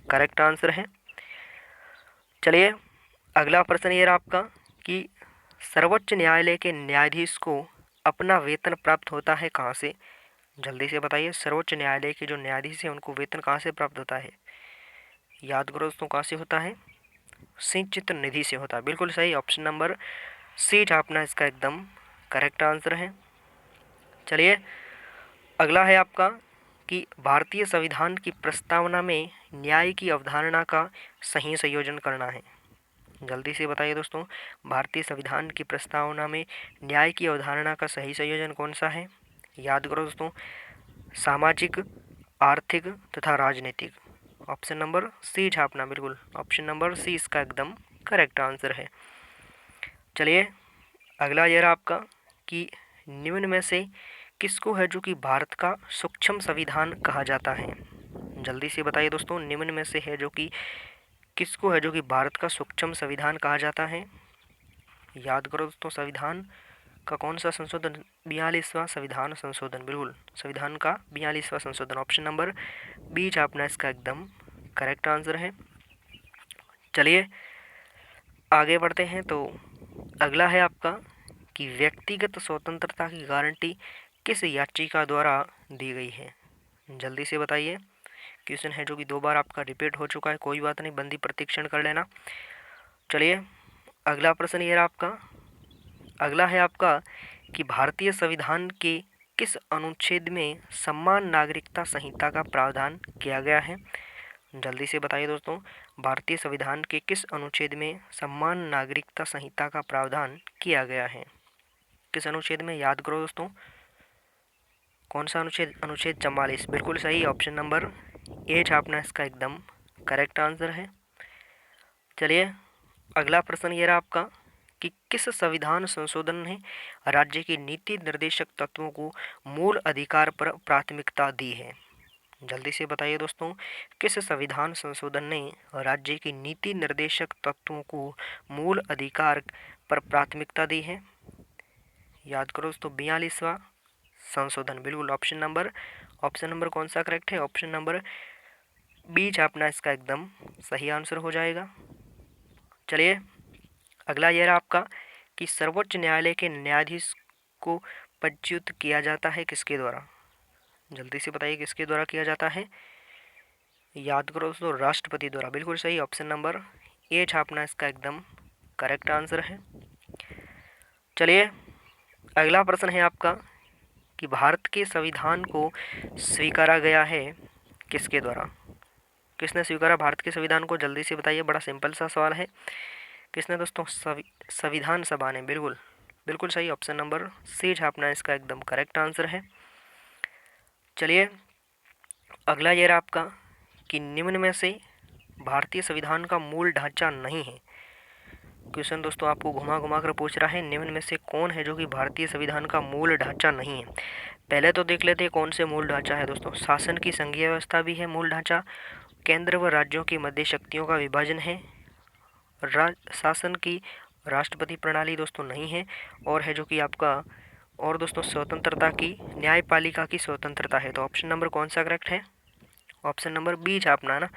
[SPEAKER 1] करेक्ट आंसर है। चलिए अगला प्रश्न ये रहा आपका कि सर्वोच्च न्यायालय के न्यायाधीश को अपना वेतन प्राप्त होता है कहाँ से? जल्दी से बताइए, सर्वोच्च न्यायालय के जो न्यायाधीश हैं उनको वेतन कहाँ से प्राप्त होता है? याद करो दोस्तों, कहाँ से होता है? संचित निधि से होता है, बिल्कुल सही। ऑप्शन नंबर सी छापना इसका एकदम करेक्ट आंसर है। चलिए अगला है आपका कि भारतीय संविधान की प्रस्तावना में न्याय की अवधारणा का सही संयोजन करना है। जल्दी से बताइए दोस्तों, भारतीय संविधान की प्रस्तावना में न्याय की अवधारणा का सही संयोजन कौन सा है? याद करो दोस्तों, सामाजिक, आर्थिक तथा राजनीतिक। ऑप्शन नंबर सी छापना, बिल्कुल ऑप्शन नंबर सी इसका एकदम करेक्ट आंसर है। चलिए अगला यह रहा आपका कि निम्न में से किसको है जो कि भारत का सूक्ष्म संविधान कहा जाता है? जल्दी से बताइए दोस्तों, निम्न में से है जो कि किसको है जो कि भारत का सूक्ष्म संविधान कहा जाता है? याद करो दोस्तों, संविधान का कौन सा संशोधन? 42वां संविधान संशोधन, बिल्कुल संविधान का 42वां संशोधन। ऑप्शन नंबर बी छापना इसका एकदम करेक्ट आंसर है। चलिए आगे बढ़ते हैं, तो अगला है आपका कि व्यक्तिगत स्वतंत्रता की गारंटी किस याचिका द्वारा दी गई है? जल्दी से बताइए। क्वेश्चन है जो कि 2 बार आपका रिपीट हो चुका है, कोई बात नहीं, बंदी प्रतीक्षण कर लेना। चलिए अगला प्रश्न ये रहा आपका, अगला है आपका कि भारतीय संविधान के किस अनुच्छेद में समान नागरिकता संहिता का प्रावधान किया गया है? जल्दी से बताइए दोस्तों, भारतीय संविधान के किस अनुच्छेद में समान नागरिकता संहिता का प्रावधान किया गया है? किस अनुच्छेद में? याद करो दोस्तों, कौन सा अनुच्छेद? अनुच्छेद 44, बिल्कुल सही। ऑप्शन नंबर ए छापना इसका एकदम करेक्ट आंसर है। चलिए अगला प्रश्न ये रहा आपका कि किस संविधान संशोधन ने राज्य के नीति निर्देशक तत्वों को मूल अधिकार पर प्राथमिकता दी है? जल्दी से बताइए दोस्तों, किस संविधान संशोधन ने राज्य की नीति निर्देशक तत्वों को मूल अधिकार पर प्राथमिकता दी है? याद करो दोस्तों, 42वां संशोधन। बिल्कुल ऑप्शन नंबर कौन सा करेक्ट है? ऑप्शन नंबर बी छापना इसका एकदम सही आंसर हो जाएगा। चलिए अगला ये रहा आपका कि सर्वोच्च न्यायालय के न्यायाधीश को पदच्युत किया जाता है किसके द्वारा? जल्दी से बताइए किसके द्वारा किया जाता है? याद करो दोस्तों, राष्ट्रपति द्वारा। बिल्कुल सही, ऑप्शन नंबर ए छापना इसका एकदम करेक्ट आंसर है। चलिए अगला प्रश्न है आपका कि भारत के संविधान को स्वीकारा गया है किसके द्वारा? किसने स्वीकारा भारत के संविधान को? जल्दी से बताइए, बड़ा सिंपल सा सवाल है। किसने दोस्तों? संविधान सभा ने। बिल्कुल बिल्कुल सही, ऑप्शन नंबर सी छापना इसका एकदम करेक्ट आंसर है। चलिए अगला ये रहा आपका कि निम्न में से भारतीय संविधान का मूल ढांचा नहीं है। क्वेश्चन दोस्तों आपको घुमा घुमा कर पूछ रहा है, निम्न में से कौन है जो कि भारतीय संविधान का मूल ढांचा नहीं है? पहले तो देख लेते हैं कौन से मूल ढांचा है दोस्तों। शासन की संघीय व्यवस्था भी है मूल ढांचा, केंद्र व राज्यों की मध्य शक्तियों का विभाजन है, शासन की राष्ट्रपति प्रणाली दोस्तों नहीं है, और है जो कि आपका और दोस्तों स्वतंत्रता की न्यायपालिका की स्वतंत्रता है। तो ऑप्शन नंबर कौन सा करेक्ट है? ऑप्शन नंबर बी छापना ना,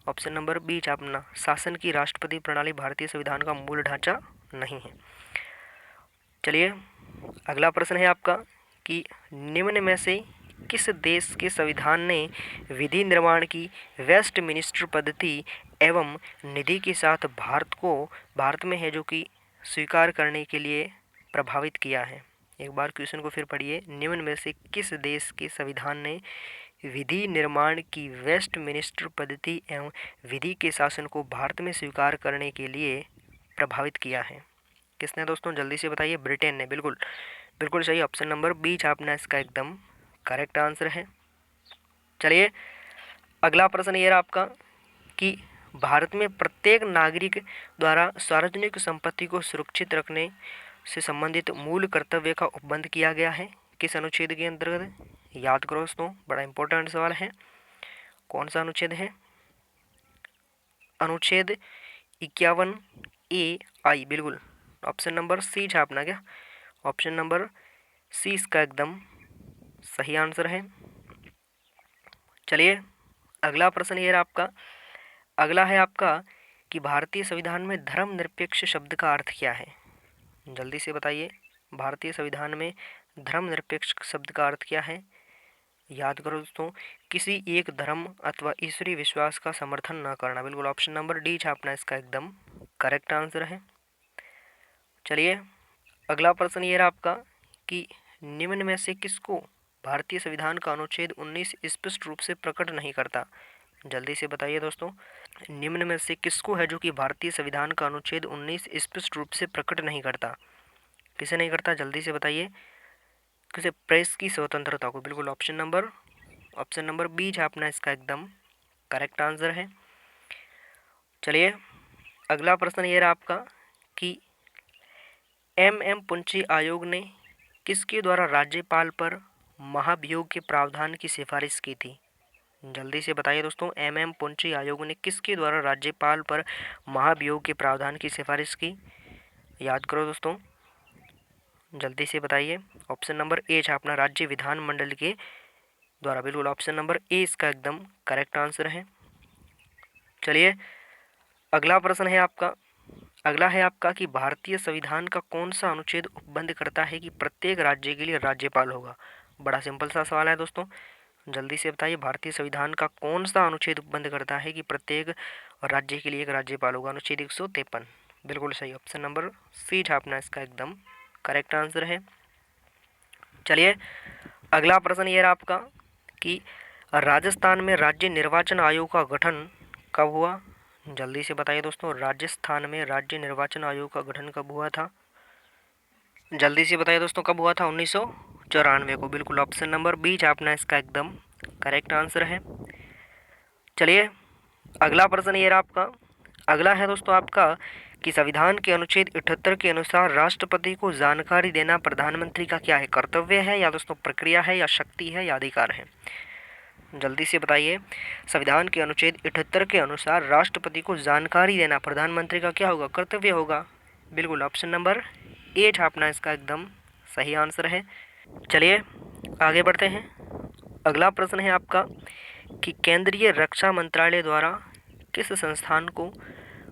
[SPEAKER 1] ऑप्शन नंबर बी छापना, शासन की राष्ट्रपति प्रणाली भारतीय संविधान का मूल ढांचा नहीं है। चलिए अगला प्रश्न है आपका कि निम्न में से किस देश के संविधान ने विधि निर्माण की वेस्टमिनिस्टर पद्धति एवं निधि के साथ भारत में है जो कि स्वीकार करने के लिए प्रभावित किया है? एक बार क्वेश्चन को फिर पढ़िए, निम्न में से किस देश के संविधान ने विधि निर्माण की वेस्टमिनिस्टर पद्धति एवं विधि के शासन को भारत में स्वीकार करने के लिए प्रभावित किया है? किसने दोस्तों? जल्दी से बताइए। ब्रिटेन ने। बिल्कुल बिल्कुल सही, ऑप्शन नंबर बी छापना इसका एकदम करेक्ट आंसर है। चलिए अगला प्रश्न ये रहा आपका कि भारत में प्रत्येक नागरिक द्वारा सार्वजनिक संपत्ति को सुरक्षित रखने से संबंधित मूल कर्तव्य का उपबंध किया गया है किस अनुच्छेद के अंतर्गत? याद करो दोस्तों, बड़ा इंपॉर्टेंट सवाल है। कौन सा अनुच्छेद है? अनुच्छेद 51A(I). बिल्कुल ऑप्शन नंबर सी छापना क्या? ऑप्शन नंबर सी इसका एकदम सही आंसर है। चलिए अगला प्रश्न ये रहा आपका, अगला है आपका कि भारतीय संविधान में धर्मनिरपेक्ष शब्द का अर्थ क्या है? जल्दी से बताइए, भारतीय संविधान में धर्मनिरपेक्ष शब्द का अर्थ क्या है? याद करो दोस्तों, किसी एक धर्म अथवा ईश्वरीय विश्वास का समर्थन न करना। बिल्कुल ऑप्शन नंबर डी छापना इसका एकदम करेक्ट आंसर है। चलिए अगला प्रश्न ये रहा आपका कि निम्न में से किसको भारतीय संविधान का अनुच्छेद 19 स्पष्ट रूप से प्रकट नहीं करता? जल्दी से बताइए दोस्तों, निम्न में से किसको है जो कि भारतीय संविधान का अनुच्छेद 19 स्पष्ट रूप से प्रकट नहीं करता? किसे नहीं करता? जल्दी से बताइए। किसे? प्रेस की स्वतंत्रता को। बिल्कुल ऑप्शन नंबर बी छापना इसका एकदम करेक्ट आंसर है। चलिए अगला प्रश्न ये रहा आपका कि एम पुंची आयोग ने किसके द्वारा राज्यपाल पर महाभियोग के प्रावधान की सिफारिश की थी? जल्दी से बताइए दोस्तों, एम पुंची आयोग ने किसके द्वारा राज्यपाल पर महाभियोग के प्रावधान की सिफारिश की? याद करो दोस्तों, जल्दी से बताइए। ऑप्शन नंबर ए छापना, राज्य विधानमंडल के द्वारा। बिल्कुल ऑप्शन नंबर ए इसका एकदम करेक्ट आंसर है। चलिए अगला प्रश्न है आपका, अगला है आपका कि भारतीय संविधान का कौन सा अनुच्छेद उपबंध करता है कि प्रत्येक राज्य के लिए राज्यपाल होगा? बड़ा सिंपल सा सवाल है दोस्तों, जल्दी से बताइए, भारतीय संविधान का कौन सा अनुच्छेद उपबंध करता है कि प्रत्येक राज्य के लिए एक राज्यपाल होगा? अनुच्छेद 153। बिल्कुल सही, ऑप्शन नंबर सी छापना इसका एकदम करेक्ट आंसर है। चलिए अगला प्रश्न ये रहा आपका कि राजस्थान में राज्य निर्वाचन आयोग का गठन कब हुआ? जल्दी से बताइए दोस्तों, राजस्थान में राज्य निर्वाचन आयोग का गठन कब हुआ था? जल्दी से बताइए दोस्तों, कब हुआ था? 1994 को। बिल्कुल ऑप्शन नंबर बी छापना इसका एकदम करेक्ट आंसर है। चलिए अगला प्रश्न ये रहा आपका, अगला है दोस्तों आपका कि संविधान के अनुच्छेद 78 के अनुसार राष्ट्रपति को जानकारी देना प्रधानमंत्री का क्या है? कर्तव्य है या दोस्तों प्रक्रिया है या शक्ति है या अधिकार है? जल्दी से बताइए। संविधान के अनुच्छेद 78 के अनुसार राष्ट्रपति को जानकारी देना प्रधानमंत्री का क्या होगा, कर्तव्य होगा। बिल्कुल ऑप्शन नंबर ए छापना इसका एकदम सही आंसर है। चलिए आगे बढ़ते हैं। अगला प्रश्न है आपका कि केंद्रीय रक्षा मंत्रालय द्वारा किस संस्थान को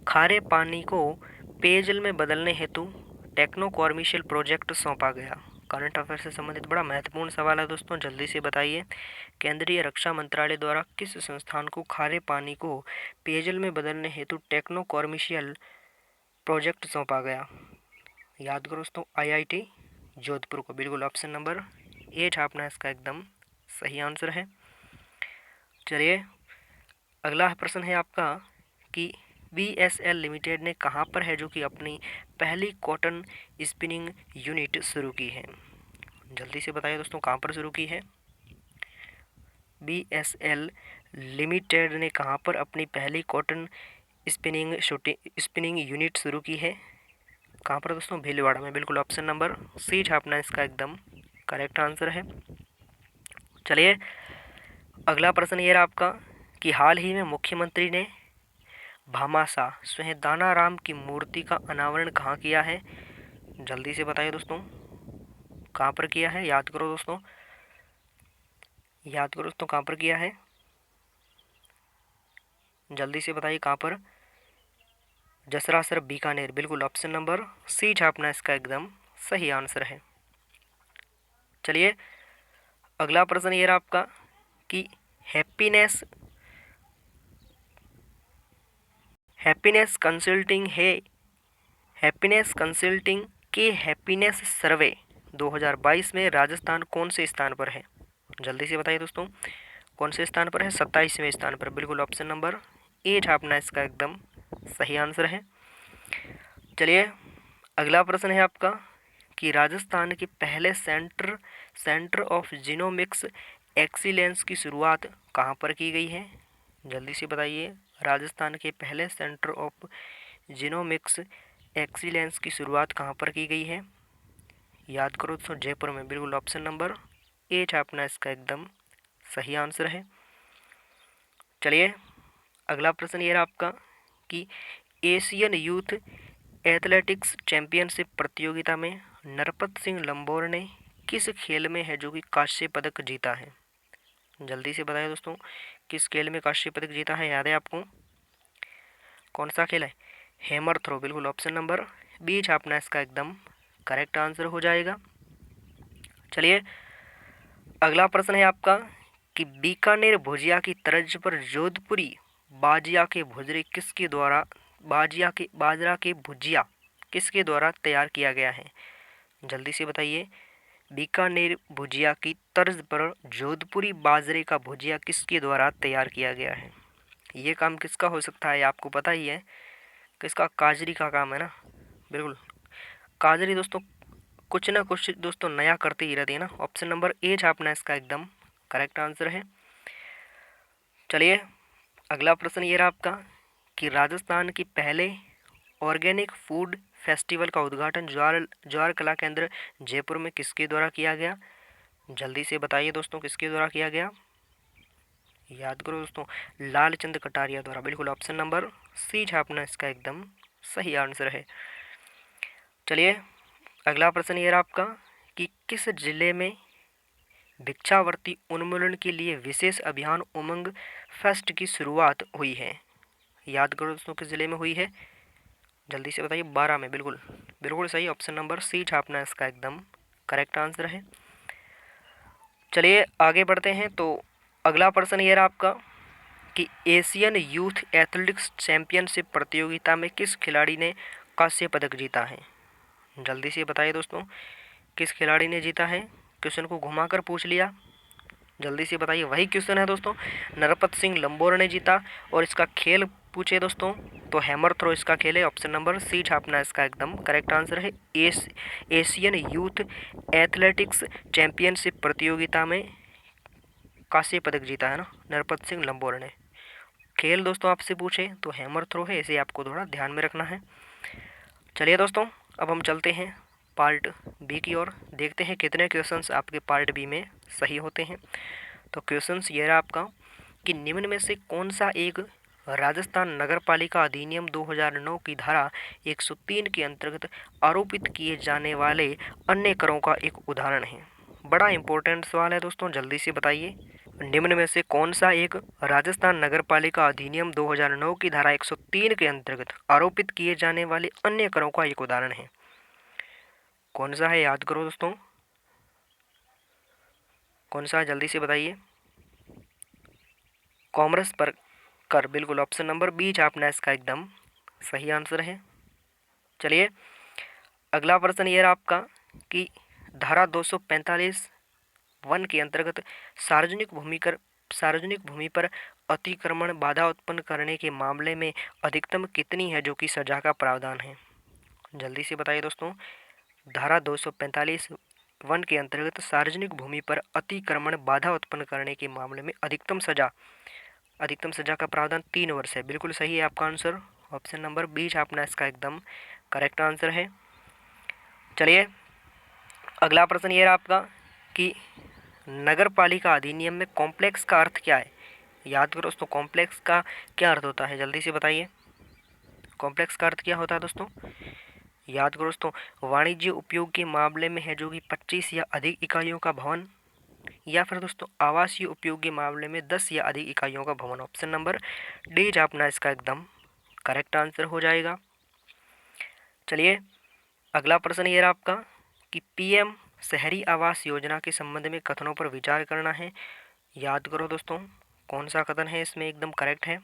[SPEAKER 1] खारे पानी को पेयजल में बदलने हेतु टेक्नो कॉमर्शियल प्रोजेक्ट सौंपा गया। करंट अफेयर से संबंधित बड़ा महत्वपूर्ण सवाल है दोस्तों, जल्दी से बताइए। केंद्रीय रक्षा मंत्रालय द्वारा किस संस्थान को खारे पानी को पेयजल में बदलने हेतु टेक्नो कॉमर्शियल प्रोजेक्ट सौंपा गया। याद करो दोस्तों, आईआईटी जोधपुर को। बिल्कुल ऑप्शन नंबर ए छापना इसका एकदम सही आंसर है। चलिए अगला प्रश्न है आपका कि बीएसएल लिमिटेड ने कहाँ पर है जो कि अपनी पहली कॉटन स्पिनिंग यूनिट शुरू की है। जल्दी से बताइए दोस्तों, कहाँ पर शुरू की है। बीएसएल लिमिटेड ने कहाँ पर अपनी पहली कॉटन स्पिनिंग यूनिट शुरू की है। कहाँ पर दोस्तों, भीलवाड़ा में। बिल्कुल ऑप्शन नंबर सी छापना इसका एकदम करेक्ट आंसर है। चलिए अगला प्रश्न ये रहा आपका कि हाल ही में मुख्यमंत्री ने भामाशाह स्वयंदानाराम की मूर्ति का अनावरण कहाँ किया है। जल्दी से बताइए दोस्तों, कहाँ पर किया है। याद करो दोस्तों, कहाँ पर किया है। जल्दी से बताइए कहाँ पर। जसरासर बीकानेर। बिल्कुल ऑप्शन नंबर सी छापना इसका एकदम सही आंसर है। चलिए अगला प्रश्न ये रहा आपका कि हैप्पीनेस कंसल्टिंग के हैप्पीनेस सर्वे 2022 में राजस्थान कौन से स्थान पर है। जल्दी से बताइए दोस्तों, कौन से स्थान पर है। 27वें स्थान पर। बिल्कुल ऑप्शन नंबर ए छापना इसका एकदम सही आंसर है। चलिए अगला प्रश्न है आपका कि राजस्थान के पहले सेंटर ऑफ जीनोमिक्स एक्सीलेंस की शुरुआत कहाँ पर की गई है। जल्दी से बताइए, राजस्थान के पहले सेंटर ऑफ जीनोमिक्स एक्सीलेंस की शुरुआत कहाँ पर की गई है। याद करो दोस्तों, जयपुर में। बिल्कुल ऑप्शन नंबर ए छापना इसका एकदम सही आंसर है। चलिए अगला प्रश्न ये रहा आपका कि एशियन यूथ एथलेटिक्स चैंपियनशिप प्रतियोगिता में नरपत सिंह लंबोर ने किस खेल में है जो कि कांस्य पदक जीता है। जल्दी से बताइए दोस्तों, किस खेल में कांस्य पदक जीता है। याद है आपको, कौन सा खेल है। Hammer throw. बिल्कुल ऑप्शन नंबर बी छापना इसका एकदम करेक्ट आंसर हो जाएगा। चलिए अगला प्रश्न है आपका कि बीकानेर भुजिया की तर्ज पर जोधपुरी बाजिया के भुजिया किसके द्वारा तैयार किया गया है। जल्दी से बताइए, बीकानेर भुजिया की तर्ज पर जोधपुरी बाजरे का भुजिया किसके द्वारा तैयार किया गया है। ये काम किसका हो सकता है, आपको पता ही है। किसका, काजरी का काम है ना। बिल्कुल काजरी दोस्तों कुछ ना कुछ दोस्तों नया करते ही रहती है ना। ऑप्शन नंबर ए छापना इसका एकदम करेक्ट आंसर है। चलिए अगला प्रश्न ये रहा आपका कि राजस्थान की पहले ऑर्गेनिक फूड फेस्टिवल का उद्घाटन ज्वार कला केंद्र जयपुर में किसके द्वारा किया गया। जल्दी से बताइए दोस्तों, किसके द्वारा किया गया। याद करो दोस्तों, लालचंद कटारिया द्वारा। बिल्कुल ऑप्शन नंबर सी छापना इसका एकदम सही आंसर है। चलिए अगला प्रश्न ये रहा आपका कि किस जिले में भिक्षावृत्ति उन्मूलन के लिए विशेष अभियान उमंग फेस्ट की शुरुआत हुई है। याद करो दोस्तों, किस जिले में हुई है। जल्दी से बताइए, 12 में। बिल्कुल बिल्कुल सही, ऑप्शन नंबर सी छापना इसका एकदम करेक्ट आंसर है। चलिए आगे बढ़ते हैं। तो अगला प्रश्न ये रहा आपका कि एशियन यूथ एथलेटिक्स चैंपियनशिप प्रतियोगिता में किस खिलाड़ी ने कांस्य पदक जीता है। जल्दी से बताइए दोस्तों, किस खिलाड़ी ने जीता है। क्वेश्चन को घुमाकर पूछ लिया। जल्दी से बताइए, वही क्वेश्चन है दोस्तों, नरपत सिंह लंबोर ने जीता। और इसका खेल पूछे दोस्तों तो हैमर थ्रो इसका खेल है। ऑप्शन नंबर सी छापना इसका एकदम करेक्ट आंसर है। एशियन यूथ एथलेटिक्स चैंपियनशिप प्रतियोगिता में कांस्य पदक जीता है ना नरपत सिंह लंबोर ने। खेल दोस्तों आपसे पूछे तो हैमर थ्रो है, इसे आपको थोड़ा ध्यान में रखना है। चलिए दोस्तों अब हम चलते हैं पार्ट बी की ओर, देखते हैं कितने क्वेश्चंस आपके पार्ट बी में सही होते हैं। तो क्वेश्चन ये रहा आपका कि निम्न में से कौन सा एक राजस्थान नगर पालिका अधिनियम 2009 की धारा 103 के अंतर्गत आरोपित किए जाने वाले अन्य करों का एक उदाहरण है। बड़ा इंपॉर्टेंट सवाल है दोस्तों, जल्दी से बताइए। निम्न में से कौन सा एक राजस्थान नगर पालिका अधिनियम 2009 की धारा 103 के अंतर्गत आरोपित किए जाने वाले अन्य करों का एक उदाहरण है? कौन सा है, याद करो दोस्तों, कौन सा है, जल्दी से बताइए। कॉमर्स पर कर, बिल्कुल ऑप्शन नंबर बी छापना इसका एकदम सही आंसर है। चलिए अगला प्रश्न ये रहा आपका कि धारा 245 वन के अंतर्गत सार्वजनिक भूमि पर अतिक्रमण बाधा उत्पन्न करने के मामले में अधिकतम कितनी है जो कि सजा का प्रावधान है? जल्दी से बताइए दोस्तों। धारा 245 वन के अंतर्गत सार्वजनिक भूमि पर अतिक्रमण बाधा उत्पन्न करने के मामले में अधिकतम सजा का प्रावधान 3 वर्ष है। बिल्कुल सही है आपका आंसर, ऑप्शन नंबर बी छापना इसका एकदम करेक्ट आंसर है। चलिए अगला प्रश्न ये रहा आपका कि नगर पालिका अधिनियम में कॉम्प्लेक्स का अर्थ क्या है? याद करो दोस्तों, कॉम्प्लेक्स का क्या अर्थ होता है, जल्दी से बताइए। कॉम्प्लेक्स का अर्थ क्या होता है दोस्तों? याद करो दोस्तों, वाणिज्य उपयोग के मामले में है जो कि 25 या अधिक इकाइयों का भवन, या फिर दोस्तों आवासीय उपयोग के मामले में 10 या अधिक इकाइयों का भवन। ऑप्शन नंबर डी छापना इसका एकदम करेक्ट आंसर हो जाएगा। चलिए अगला प्रश्न ये रहा आपका कि पीएम शहरी आवास योजना के संबंध में कथनों पर विचार करना है। याद करो दोस्तों, कौन सा कथन है इसमें एकदम करेक्ट है।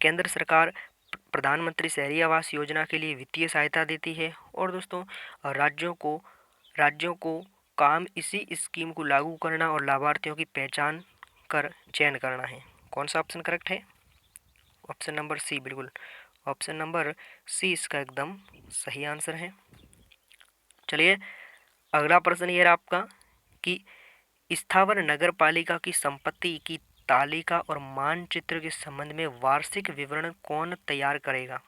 [SPEAKER 1] केंद्र सरकार प्रधानमंत्री शहरी आवास योजना के लिए वित्तीय सहायता देती है और दोस्तों राज्यों को काम इसी स्कीम को लागू करना और लाभार्थियों की पहचान कर चयन करना है। कौन सा ऑप्शन करेक्ट है? ऑप्शन नंबर सी, बिल्कुल ऑप्शन नंबर सी इसका एकदम सही आंसर है। चलिए अगला प्रश्न ये रहा आपका कि स्थावर नगर पालिका की संपत्ति की तालिका और मानचित्र के संबंध में वार्षिक विवरण कौन तैयार करेगा?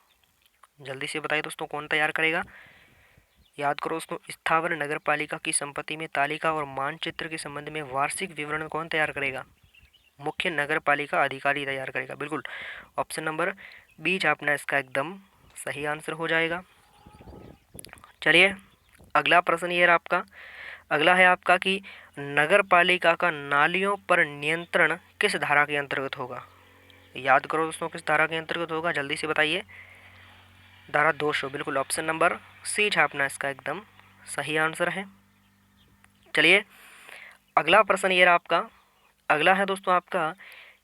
[SPEAKER 1] जल्दी से बताइए दोस्तों, कौन तैयार करेगा? याद करो दोस्तों, स्थावर नगर पालिका की संपत्ति में तालिका और मानचित्र के संबंध में वार्षिक विवरण कौन तैयार करेगा? मुख्य नगर पालिका अधिकारी तैयार करेगा। बिल्कुल ऑप्शन नंबर बी छापना इसका एकदम सही आंसर हो जाएगा। चलिए अगला प्रश्न ये रहा आपका, अगला है आपका कि नगर पालिका का नालियों पर नियंत्रण किस धारा के अंतर्गत होगा? याद करो दोस्तों, किस धारा के अंतर्गत होगा, जल्दी से बताइए। धारा 200, बिल्कुल ऑप्शन नंबर सी छापना इसका एकदम सही आंसर है। चलिए अगला प्रश्न ये रहा आपका, अगला है दोस्तों आपका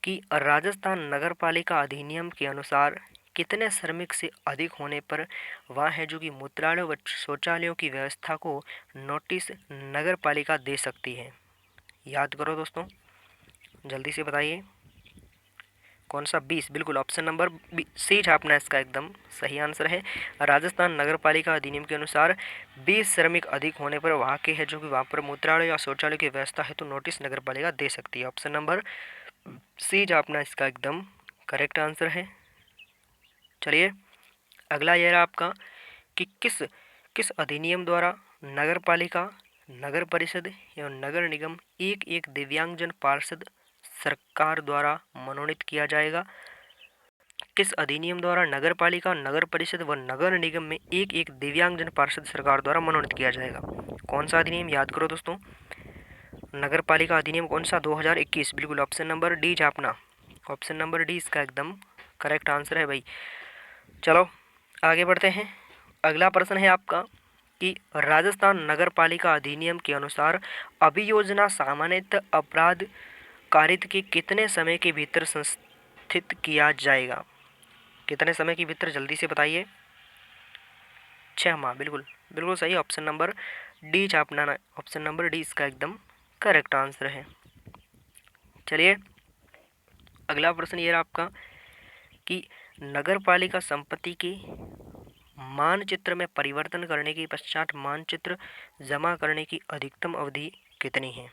[SPEAKER 1] कि राजस्थान नगर पालिका अधिनियम के अनुसार कितने श्रमिक से अधिक होने पर वह है जो कि मूत्रालय व शौचालयों की व्यवस्था को नोटिस नगर पालिका दे सकती है? याद करो दोस्तों, जल्दी से बताइए। कौन सा? 20, बिल्कुल ऑप्शन नंबर सी छापना इसका एकदम सही आंसर है। राजस्थान नगर पालिका अधिनियम के अनुसार 20 श्रमिक अधिक होने पर वहाँ के है जो कि वहाँ पर मूत्रालय या शौचालय की व्यवस्था है तो नोटिस नगर पालिका दे सकती है। ऑप्शन नंबर सी छापना इसका एकदम करेक्ट आंसर है। चलिए अगला यह रहा आपका कि किस अधिनियम द्वारा नगर पालिका, नगर परिषद एवं नगर निगम एक एक दिव्यांगजन पार्षद सरकार द्वारा मनोनीत किया जाएगा? किस अधिनियम द्वारा नगर पालिका, नगर परिषद व नगर निगम में एक एक दिव्यांगजन पार्षद सरकार द्वारा मनोनीत किया जाएगा? कौन सा अधिनियम? याद करो दोस्तों, नगर पालिका अधिनियम कौन सा? 2021, बिल्कुल ऑप्शन नंबर डी छापना, ऑप्शन नंबर डी इसका एकदम करेक्ट आंसर है भाई। चलो आगे बढ़ते हैं। अगला प्रश्न है आपका कि राजस्थान नगर पालिका अधिनियम के अनुसार अभियोजना सामान्यतः अपराध कारित के कितने समय के भीतर संस्थित किया जाएगा? कितने समय के भीतर, जल्दी से बताइए। 6 माह, बिल्कुल बिल्कुल सही, ऑप्शन नंबर डी छापना, ऑप्शन नंबर डी इसका एकदम करेक्ट आंसर है। चलिए अगला प्रश्न ये रहा आपका कि नगर पालिका संपत्ति के मानचित्र में परिवर्तन करने के पश्चात मानचित्र जमा करने की अधिकतम अवधि कितनी है?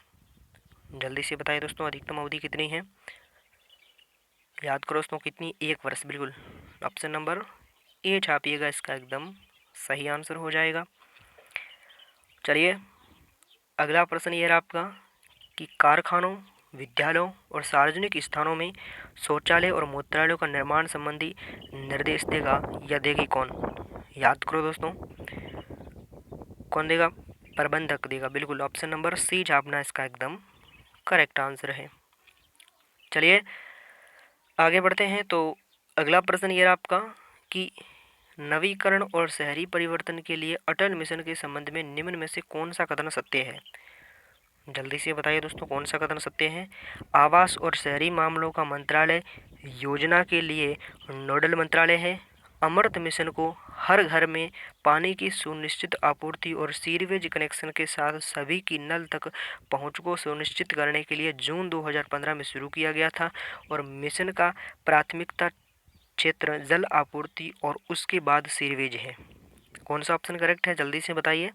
[SPEAKER 1] जल्दी से बताइए दोस्तों, अधिकतम अवधि कितनी है? याद करो दोस्तों, कितनी? 1 वर्ष, बिल्कुल ऑप्शन नंबर ए छापिएगा, इसका एकदम सही आंसर हो जाएगा। चलिए अगला प्रश्न ये रहा आपका कि कारखानों, विद्यालयों और सार्वजनिक स्थानों में शौचालय और मूत्रालयों का निर्माण संबंधी निर्देश देगा या देगी कौन? याद करो दोस्तों, कौन देगा? प्रबंधक देगा। बिल्कुल ऑप्शन नंबर सी छापना इसका एकदम करेक्ट आंसर है। चलिए आगे बढ़ते हैं। तो अगला प्रश्न ये रहा आपका कि नवीकरण और शहरी परिवर्तन के लिए अटल मिशन के संबंध में निम्न में से कौन सा कथन सत्य है? जल्दी से बताइए दोस्तों, कौन सा कथन सत्य है? आवास और शहरी मामलों का मंत्रालय योजना के लिए नोडल मंत्रालय है। अमृत मिशन को हर घर में पानी की सुनिश्चित आपूर्ति और सीवरेज कनेक्शन के साथ सभी की नल तक पहुंच को सुनिश्चित करने के लिए जून 2015 में शुरू किया गया था और मिशन का प्राथमिकता क्षेत्र जल आपूर्ति और उसके बाद सीवरेज है। कौन सा ऑप्शन करेक्ट है? जल्दी से बताइए।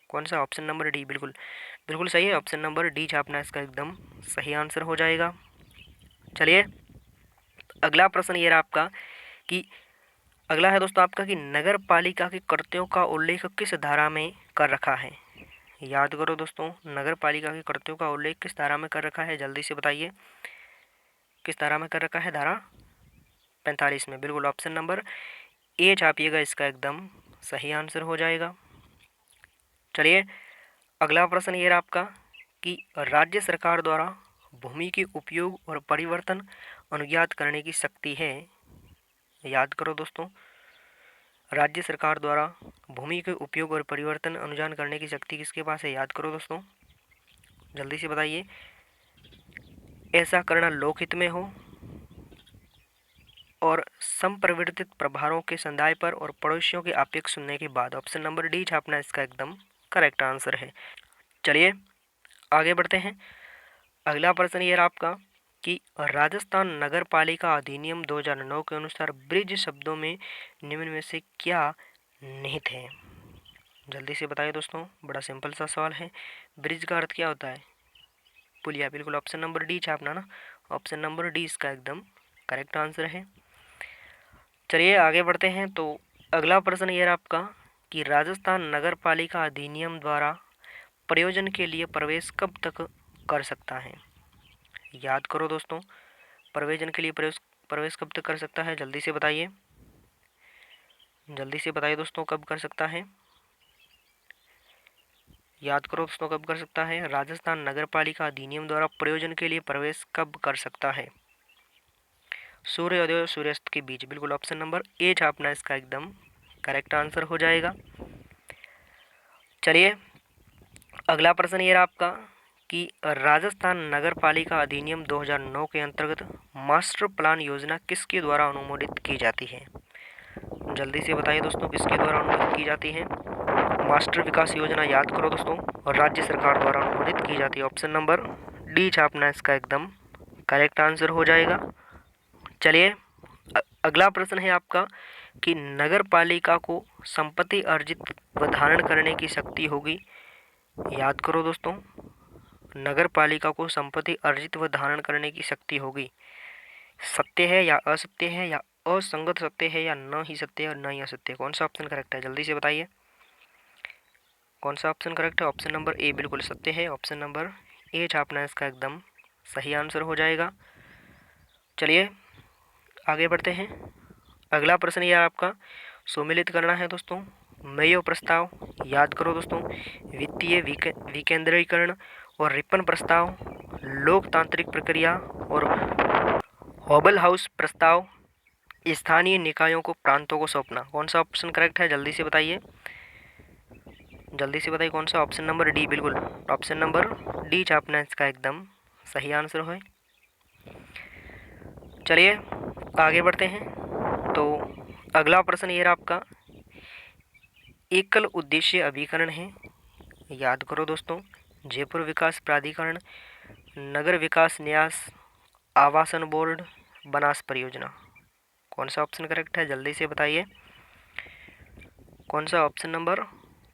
[SPEAKER 1] कौन सा? Option number D. बिल्कुल बिल्कुल सही है, ऑप्शन नंबर डी छापना इसका एकदम सही आंसर हो जाएगा। चलिए अगला प्रश्न ये रहा आपका कि अगला है दोस्तों आपका कि नगर पालिका के कर्तव्यों का उल्लेख किस धारा में कर रखा है? याद करो दोस्तों, नगर पालिका के कर्तव्यों का उल्लेख किस धारा में कर रखा है? जल्दी से बताइए, किस धारा में कर रखा है? धारा 45 में। बिल्कुल ऑप्शन नंबर ए छापिएगा, इसका एकदम सही आंसर हो जाएगा। चलिए अगला प्रश्न ये रहा आपका कि राज्य सरकार द्वारा भूमि के उपयोग और परिवर्तन अनुज्ञात करने की शक्ति है। याद करो दोस्तों, राज्य सरकार द्वारा भूमि के उपयोग और परिवर्तन अनुदान करने की शक्ति किसके पास है? याद करो दोस्तों, जल्दी से बताइए। ऐसा करना लोकहित में हो और संप्रवर्तित प्रभारों के संदाय पर और पड़ोसियों के अपेक्षा सुनने के बाद। ऑप्शन नंबर डी छापना इसका एकदम करेक्ट आंसर है। चलिए आगे बढ़ते हैं। अगला प्रश्न ये रहा आपका कि राजस्थान नगर पालिका अधिनियम 2009 के अनुसार ब्रिज शब्दों में निम्न में से क्या निहित है? जल्दी से बताइए दोस्तों, बड़ा सिंपल सा सवाल है। ब्रिज का अर्थ क्या होता है? पुलिया। बिल्कुल ऑप्शन नंबर डी छापना ना, ऑप्शन नंबर डी इसका एकदम करेक्ट आंसर है। चलिए आगे बढ़ते हैं। तो अगला प्रश्न ये रहा आपका कि राजस्थान नगर पालिका अधिनियम द्वारा प्रयोजन के लिए प्रवेश कब तक कर सकता है? याद करो दोस्तों, प्रयोजन के लिए प्रवेश कब तक कर सकता है? जल्दी से बताइए, जल्दी से बताइए दोस्तों, कब कर सकता है? याद करो दोस्तों, कब कर सकता है? राजस्थान नगर पालिका अधिनियम द्वारा प्रयोजन के लिए प्रवेश कब कर सकता है? सूर्योदय और सूर्यास्त के बीच। बिल्कुल ऑप्शन नंबर ए छापना इसका एकदम करेक्ट आंसर हो जाएगा। चलिए अगला प्रश्न ये रहा आपका कि राजस्थान नगर पालिका अधिनियम 2009 के अंतर्गत मास्टर प्लान योजना किसके द्वारा अनुमोदित की जाती है? जल्दी से बताइए दोस्तों, किसके द्वारा अनुमोदित की जाती है? मास्टर विकास योजना। याद करो दोस्तों, और राज्य सरकार द्वारा अनुमोदित की जाती है। ऑप्शन नंबर डी छापना इसका एकदम करेक्ट आंसर हो जाएगा। चलिए अगला प्रश्न है आपका कि नगर पालिका को संपत्ति अर्जित व धारण करने की शक्ति होगी। याद करो दोस्तों, नगर पालिका को संपत्ति अर्जित व धारण करने की शक्ति होगी। सत्य है या असत्य है या असंगत सत्य है या न ही सत्य है और न ही असत्य? कौन सा ऑप्शन करेक्ट है? जल्दी से बताइए, कौन सा ऑप्शन करेक्ट है? ऑप्शन नंबर ए बिल्कुल सत्य है, ऑप्शन नंबर ए छापना इसका एकदम सही आंसर हो जाएगा। चलिए आगे बढ़ते हैं। अगला प्रश्न यह आपका सुमेलित करना है दोस्तों। मेयो प्रस्ताव। याद करो दोस्तों, वित्तीय विकेंद्रीकरण और रिपन प्रस्ताव, लोकतांत्रिक प्रक्रिया और हॉबल हाउस प्रस्ताव, स्थानीय निकायों को प्रांतों को सौंपना। कौन सा ऑप्शन करेक्ट है? जल्दी से बताइए, जल्दी से बताइए कौन सा? Option number D. बिल्कुल ऑप्शन नंबर डी छापना इसका एकदम सही आंसर है। चलिए आगे बढ़ते हैं। तो अगला प्रश्न ये रहा आपका एकल उद्देश्य अभिकरण है। याद करो दोस्तों, जयपुर विकास प्राधिकरण, नगर विकास न्यास, आवासन बोर्ड, बनास परियोजना। कौन सा ऑप्शन करेक्ट है? जल्दी से बताइए, कौन सा? Option number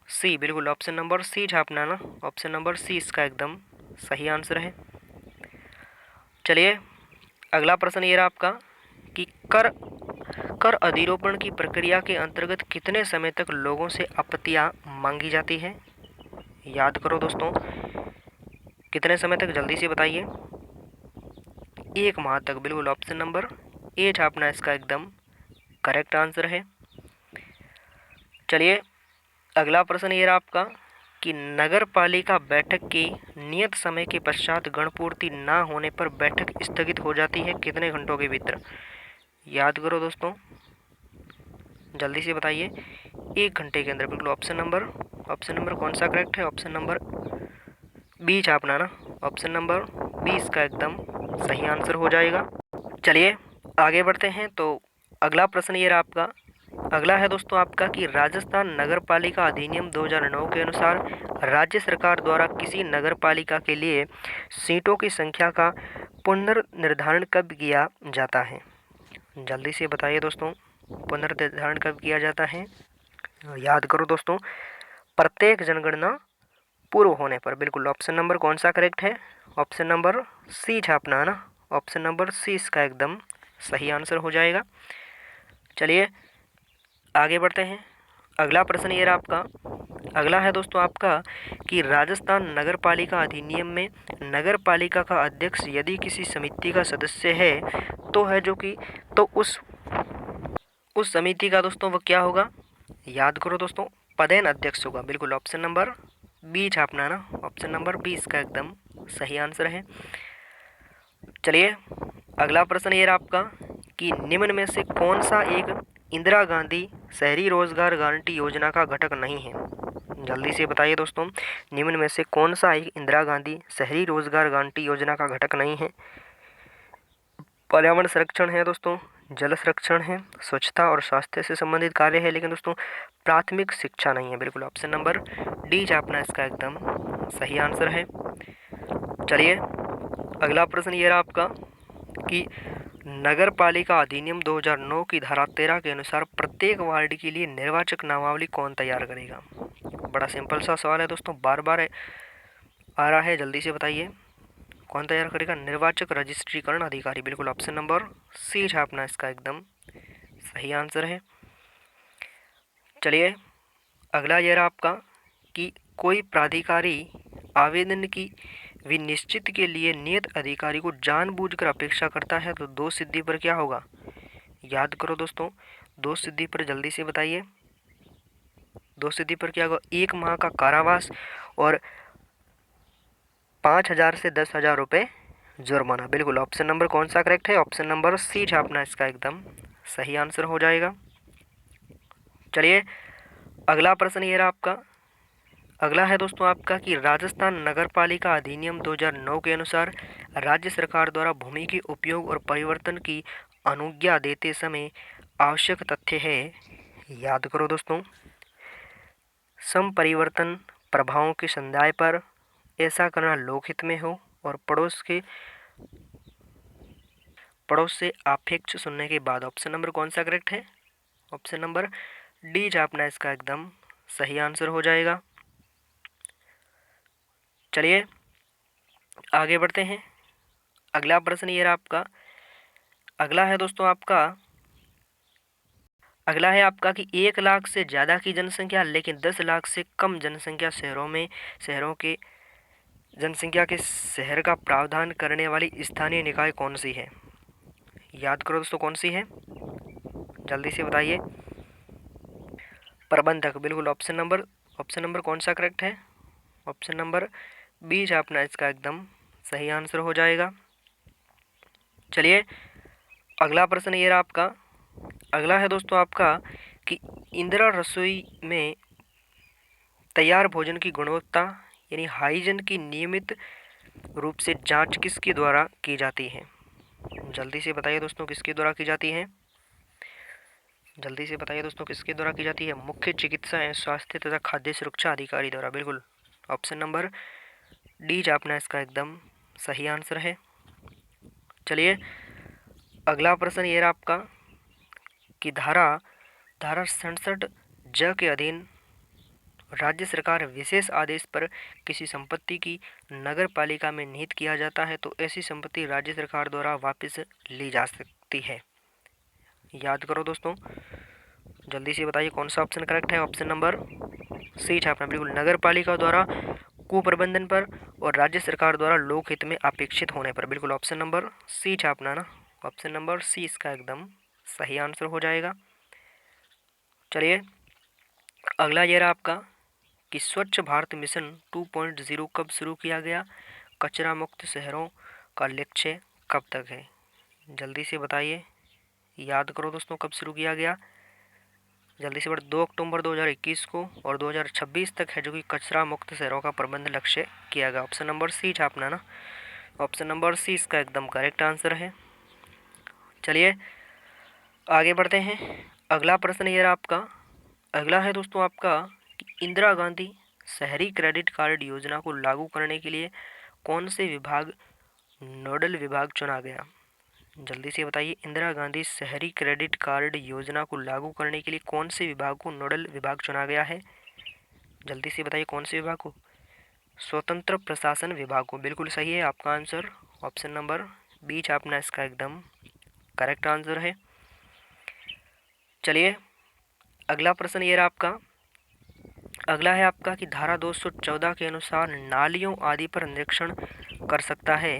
[SPEAKER 1] C. बिल्कुल ऑप्शन नंबर सी छापना ना, ऑप्शन नंबर सी इसका एकदम सही आंसर है। चलिए अगला प्रश्न ये रहा आपका कि कर अधिरोपण की प्रक्रिया के अंतर्गत कितने समय तक लोगों से आपत्तियां मांगी जाती है? याद करो दोस्तों, कितने समय तक, जल्दी से बताइए। 1 माह तक, बिल्कुल ऑप्शन नंबर ए छापना इसका एकदम करेक्ट आंसर है। चलिए अगला प्रश्न ये रहा आपका कि नगर पालिका बैठक के नियत समय के पश्चात गणपूर्ति न होने पर बैठक स्थगित हो जाती है कितने घंटों के भीतर। याद करो दोस्तों, जल्दी से बताइए। 1 घंटे के अंदर, बिल्कुल ऑप्शन नंबर कौन सा करेक्ट है, ऑप्शन नंबर बी छापना ना, ऑप्शन नंबर बी इसका एकदम सही आंसर हो जाएगा। चलिए आगे बढ़ते हैं। तो अगला प्रश्न ये रहा आपका, अगला है दोस्तों आपका कि राजस्थान नगर पालिका अधिनियम 2009 के अनुसार राज्य सरकार द्वारा किसी नगर पालिका के लिए सीटों की संख्या का पुनर्निर्धारण कब किया जाता है। जल्दी से बताइए दोस्तों, पुनर्निर्धारण कब किया जाता है। याद करो दोस्तों, प्रत्येक जनगणना पूर्व होने पर, बिल्कुल ऑप्शन नंबर कौन सा करेक्ट है, ऑप्शन नंबर सी छापना है ना, ऑप्शन नंबर सी इसका एकदम सही आंसर हो जाएगा। चलिए आगे बढ़ते हैं। अगला प्रश्न ये रहा आपका, अगला है दोस्तों आपका कि राजस्थान नगर पालिका अधिनियम में नगर पालिका का अध्यक्ष यदि किसी समिति का सदस्य है तो है जो कि तो उस समिति का दोस्तों वो क्या होगा। याद करो दोस्तों, पदेन अध्यक्ष होगा, बिल्कुल ऑप्शन नंबर बी छापना ना, ऑप्शन नंबर बी इसका एकदम सही आंसर है। चलिए अगला प्रश्न ये रहा आपका कि निम्न में से कौन सा एक इंदिरा गांधी शहरी रोजगार गारंटी योजना का घटक नहीं है। जल्दी से बताइए दोस्तों, निम्न में से कौन सा एक इंदिरा गांधी शहरी रोजगार गारंटी योजना का घटक नहीं है। पर्यावरण संरक्षण है दोस्तों, जल संरक्षण है, स्वच्छता और स्वास्थ्य से संबंधित कार्य है, लेकिन दोस्तों प्राथमिक शिक्षा नहीं है, बिल्कुल ऑप्शन नंबर डी छापना इसका एकदम सही आंसर है। चलिए अगला प्रश्न ये रहा आपका कि नगर पालिका अधिनियम 2009 की धारा 13 के अनुसार प्रत्येक वार्ड के लिए निर्वाचक नामावली कौन तैयार करेगा। बड़ा सिंपल सा सवाल है दोस्तों, बार बार आ रहा है, जल्दी से बताइए कौन तैयार करेगा। निर्वाचक रजिस्ट्रीकरण अधिकारी, बिल्कुल ऑप्शन नंबर सी छापना इसका एकदम सही आंसर है। चलिए अगला ये रहा आपका कि कोई प्राधिकारी आवेदन की विनिश्चित के लिए नियत अधिकारी को जानबूझकर अपेक्षा करता है तो दोष सिद्धि पर क्या होगा। याद करो दोस्तों, दोष सिद्धि पर जल्दी से बताइए, दोष सिद्धि पर क्या होगा। 1 माह का कारावास और 5,000 से 10,000 रुपये जुर्माना, बिल्कुल ऑप्शन नंबर कौन सा करेक्ट है, ऑप्शन नंबर सी छापना इसका एकदम सही आंसर हो जाएगा। चलिए अगला प्रश्न ये रहा आपका, अगला है दोस्तों आपका कि राजस्थान नगर पालिका अधिनियम 2009 के अनुसार राज्य सरकार द्वारा भूमि के उपयोग और परिवर्तन की अनुज्ञा देते समय आवश्यक तथ्य है। याद करो दोस्तों, समपरिवर्तन प्रभावों के संदाय पर, ऐसा करना लोकहित में हो और पड़ोस से आपेक्ष सुनने के बाद। ऑप्शन नंबर कौन सा करेक्ट है, ऑप्शन नंबर डी छापना इसका एकदम सही आंसर हो जाएगा। चलिए आगे बढ़ते हैं। अगला प्रश्न ये रहा आपका, अगला है दोस्तों आपका, अगला है आपका कि 1 लाख से ज़्यादा की जनसंख्या लेकिन 10 लाख से कम जनसंख्या शहरों के जनसंख्या के शहर का प्रावधान करने वाली स्थानीय निकाय कौन सी है। याद करो दोस्तों कौन सी है, जल्दी से बताइए। प्रबंधक, बिल्कुल ऑप्शन नंबर कौन सा करेक्ट है, ऑप्शन नंबर बी छापना इसका एकदम सही आंसर हो जाएगा। चलिए अगला प्रश्न ये रहा आपका, अगला है दोस्तों आपका कि इंदिरा रसोई में तैयार भोजन की गुणवत्ता यानी हाइजीन की नियमित रूप से जांच किसके द्वारा की जाती है। जल्दी से बताइए दोस्तों किसके द्वारा की जाती है, जल्दी से बताइए दोस्तों किसके द्वारा की जाती है। मुख्य चिकित्सा एवं स्वास्थ्य तथा खाद्य सुरक्षा अधिकारी द्वारा, बिल्कुल ऑप्शन नंबर डी छापना इसका एकदम सही आंसर है। चलिए अगला प्रश्न ये रहा आपका कि धारा 67 ज के अधीन राज्य सरकार विशेष आदेश पर किसी संपत्ति की नगर पालिका में निहित किया जाता है तो ऐसी संपत्ति राज्य सरकार द्वारा वापस ली जा सकती है। याद करो दोस्तों, जल्दी से बताइए कौन सा ऑप्शन करेक्ट है, ऑप्शन नंबर सी छापना, बिल्कुल नगर पालिका द्वारा कुप्रबंधन पर और राज्य सरकार द्वारा लोकहित में अपेक्षित होने पर। बिल्कुल ऑप्शन नंबर सी छापना ना, ऑप्शन नंबर सी इसका एकदम सही आंसर हो जाएगा। चलिए अगला ये रहा आपका कि स्वच्छ भारत मिशन 2.0 कब शुरू किया गया, कचरा मुक्त शहरों का लक्ष्य कब तक है, जल्दी से बताइए, याद करो दोस्तों कब शुरू किया गया, जल्दी से बढ़ 2 अक्टूबर 2021 को और 2026 तक है जो कि कचरा मुक्त शहरों का प्रबंध लक्ष्य किया गया। ऑप्शन नंबर सी छापना ना, ऑप्शन नंबर सी इसका एकदम करेक्ट आंसर है। चलिए आगे बढ़ते हैं। अगला प्रश्न ये रहा आपका, अगला है दोस्तों आपका कि इंदिरा गांधी शहरी क्रेडिट कार्ड योजना को लागू करने के लिए कौन से विभाग नोडल विभाग चुना गया, जल्दी से बताइए। इंदिरा गांधी शहरी क्रेडिट कार्ड योजना को लागू करने के लिए कौन से विभाग को नोडल विभाग चुना गया है, जल्दी से बताइए कौन से विभाग को, स्वतंत्र प्रशासन विभाग को। बिल्कुल सही है आपका आंसर, ऑप्शन नंबर बी छापना इसका एकदम करेक्ट आंसर है। चलिए अगला प्रश्न ये रहा आपका, अगला है आपका कि धारा 214 के अनुसार नालियों आदि पर निरीक्षण कर सकता है,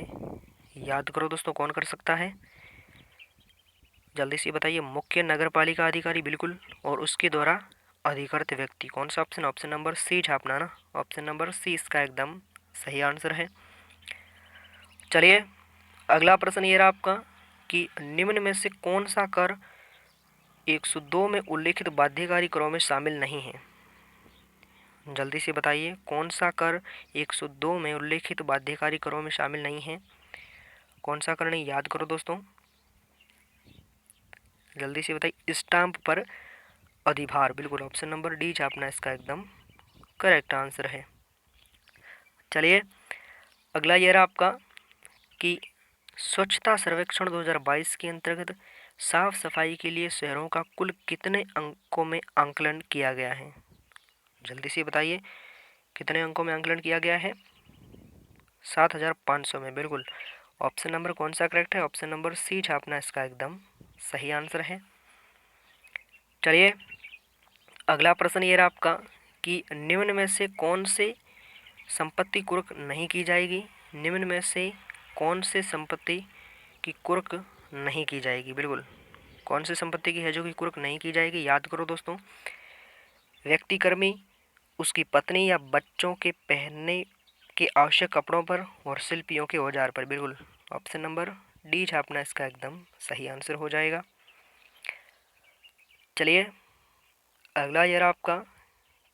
[SPEAKER 1] याद करो दोस्तों कौन कर सकता है, जल्दी से बताइए। मुख्य नगर पालिका अधिकारी बिल्कुल, और उसके द्वारा अधिकृत व्यक्ति। कौन सा ऑप्शन, ऑप्शन नंबर सी छापना ना, ऑप्शन नंबर सी इसका एकदम सही आंसर है। चलिए अगला प्रश्न ये रहा आपका कि निम्न में से कौन सा कर 102 में उल्लिखित बाध्यकारी करों में शामिल नहीं है, जल्दी से बताइए कौन सा कर 102 में उल्लिखित बाध्यकारी करों में शामिल नहीं है, कौन सा कर नहीं, याद करो दोस्तों, जल्दी से बताइए। स्टाम्प पर अधिभार, बिल्कुल ऑप्शन नंबर डी छापना इसका एकदम करेक्ट आंसर है। चलिए अगला ये रहा आपका कि स्वच्छता सर्वेक्षण 2022 के अंतर्गत साफ सफाई के लिए शहरों का कुल कितने अंकों में आंकलन किया गया है, जल्दी से बताइए कितने अंकों में आंकलन किया गया है, 7500 में। बिल्कुल ऑप्शन नंबर कौन सा करेक्ट है, ऑप्शन नंबर सी छापना इसका एकदम सही आंसर है। चलिए अगला प्रश्न ये रहा आपका कि निम्न में से कौन से संपत्ति कुर्क नहीं की जाएगी, निम्न में से कौन से संपत्ति की कुर्क नहीं की जाएगी, बिल्कुल कौन से संपत्ति की है जो कि कुर्क नहीं की जाएगी, याद करो दोस्तों। व्यक्ति कर्मी, उसकी पत्नी या बच्चों के पहनने के आवश्यक कपड़ों पर और शिल्पियों के औजार पर। बिल्कुल ऑप्शन नंबर डी छापना इसका एकदम सही आंसर हो जाएगा। चलिए अगला यह आपका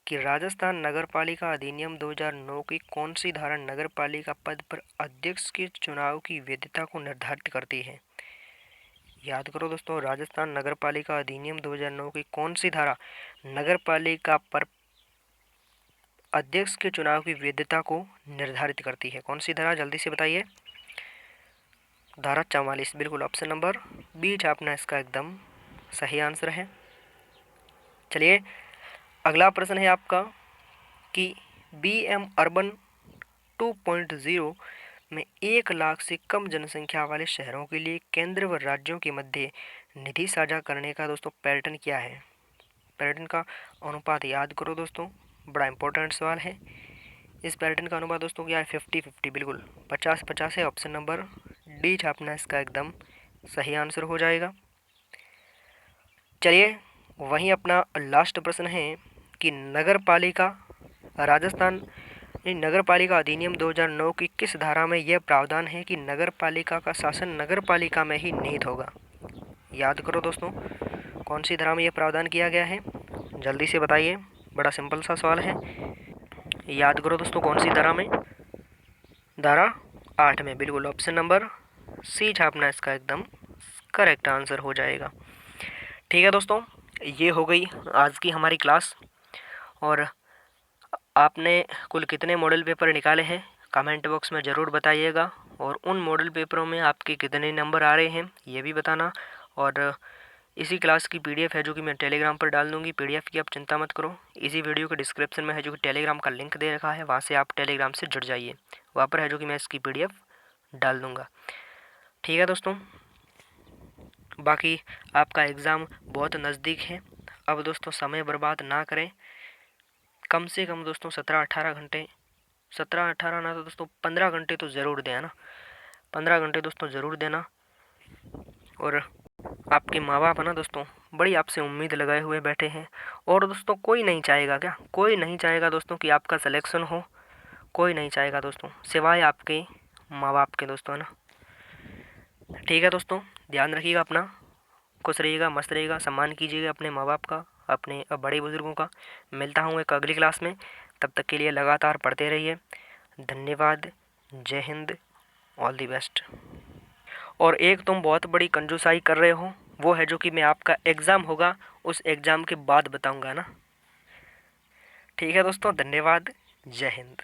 [SPEAKER 1] कि राजस्थान नगर पालिका अधिनियम 2009 की कौन सी धारा नगर पालिका पद पर अध्यक्ष के चुनाव की वैधता को निर्धारित करती है, याद करो दोस्तों। राजस्थान नगर पालिका अधिनियम 2009 की कौन सी धारा नगर पालिका पर अध्यक्ष के चुनाव की वैधता को निर्धारित करती है, कौन सी धारा, जल्दी से बताइए। धारा 44, बिल्कुल ऑप्शन नंबर बी छापना इसका एकदम सही आंसर है। चलिए अगला प्रश्न है आपका कि बीएम अर्बन 2.0 में 1 लाख से कम जनसंख्या वाले शहरों के लिए केंद्र व राज्यों के मध्य निधि साझा करने का दोस्तों पैटर्न क्या है, पैटर्न का अनुपात याद करो दोस्तों, बड़ा इंपॉर्टेंट सवाल है। इस पैटर्न का अनुपात दोस्तों क्या है, 50-50, बिल्कुल 50-50 है, ऑप्शन नंबर डी छापना इसका एकदम सही आंसर हो जाएगा। चलिए वहीं अपना लास्ट प्रश्न है कि नगर पालिका राजस्थान नगर पालिका अधिनियम 2009 की किस धारा में यह प्रावधान है कि नगर पालिका का शासन नगर पालिका में ही निहित होगा, याद करो दोस्तों कौन सी धारा में यह प्रावधान किया गया है, जल्दी से बताइए, बड़ा सिंपल सा सवाल है, याद करो दोस्तों कौन सी धारा में, धारा 8 में, बिल्कुल ऑप्शन नंबर सी छापना इसका एकदम करेक्ट आंसर हो जाएगा। ठीक है दोस्तों, ये हो गई आज की हमारी क्लास। और आपने कुल कितने मॉडल पेपर निकाले हैं कमेंट बॉक्स में ज़रूर बताइएगा, और उन मॉडल पेपरों में आपके कितने नंबर आ रहे हैं ये भी बताना। और इसी क्लास की पीडीएफ है जो कि मैं टेलीग्राम पर डाल दूँगी, पीडीएफ की आप चिंता मत करो, इसी वीडियो के डिस्क्रिप्शन में है जो कि टेलीग्राम का लिंक दे रखा है, वहाँ से आप टेलीग्राम से जुड़ जाइए, वहाँ पर है जो कि मैं इसकी पीडीएफ डाल दूँगा। ठीक है दोस्तों, बाकी आपका एग्ज़ाम बहुत नज़दीक है, अब दोस्तों समय बर्बाद ना करें, कम से कम दोस्तों 17-18 घंटे 17 18 ना तो दोस्तों 15 घंटे तो ज़रूर दें, है ना। 15 घंटे दोस्तों ज़रूर देना। और आपके माँ बाप है ना दोस्तों, बड़ी आपसे उम्मीद लगाए हुए बैठे हैं। और दोस्तों कोई नहीं चाहेगा, क्या कोई नहीं चाहेगा दोस्तों कि आपका सिलेक्शन हो। कोई नहीं चाहेगा दोस्तों, सिवाय आपके माँ बाप के दोस्तों, है ना। ठीक है दोस्तों, ध्यान रखिएगा अपना, खुश रहिएगा, मस्त रहिएगा, सम्मान कीजिएगा अपने माँ बाप का, अपने बड़े बुजुर्गों का। मिलता हूँ एक अगली क्लास में, तब तक के लिए लगातार पढ़ते रहिए। धन्यवाद। जय हिंद। All the best. और एक तुम बहुत बड़ी कंजूसाई कर रहे हो, वो है जो कि मैं आपका एग्ज़ाम होगा उस एग्ज़ाम के बाद बताऊंगा ना। ठीक है दोस्तों, धन्यवाद। जय हिंद।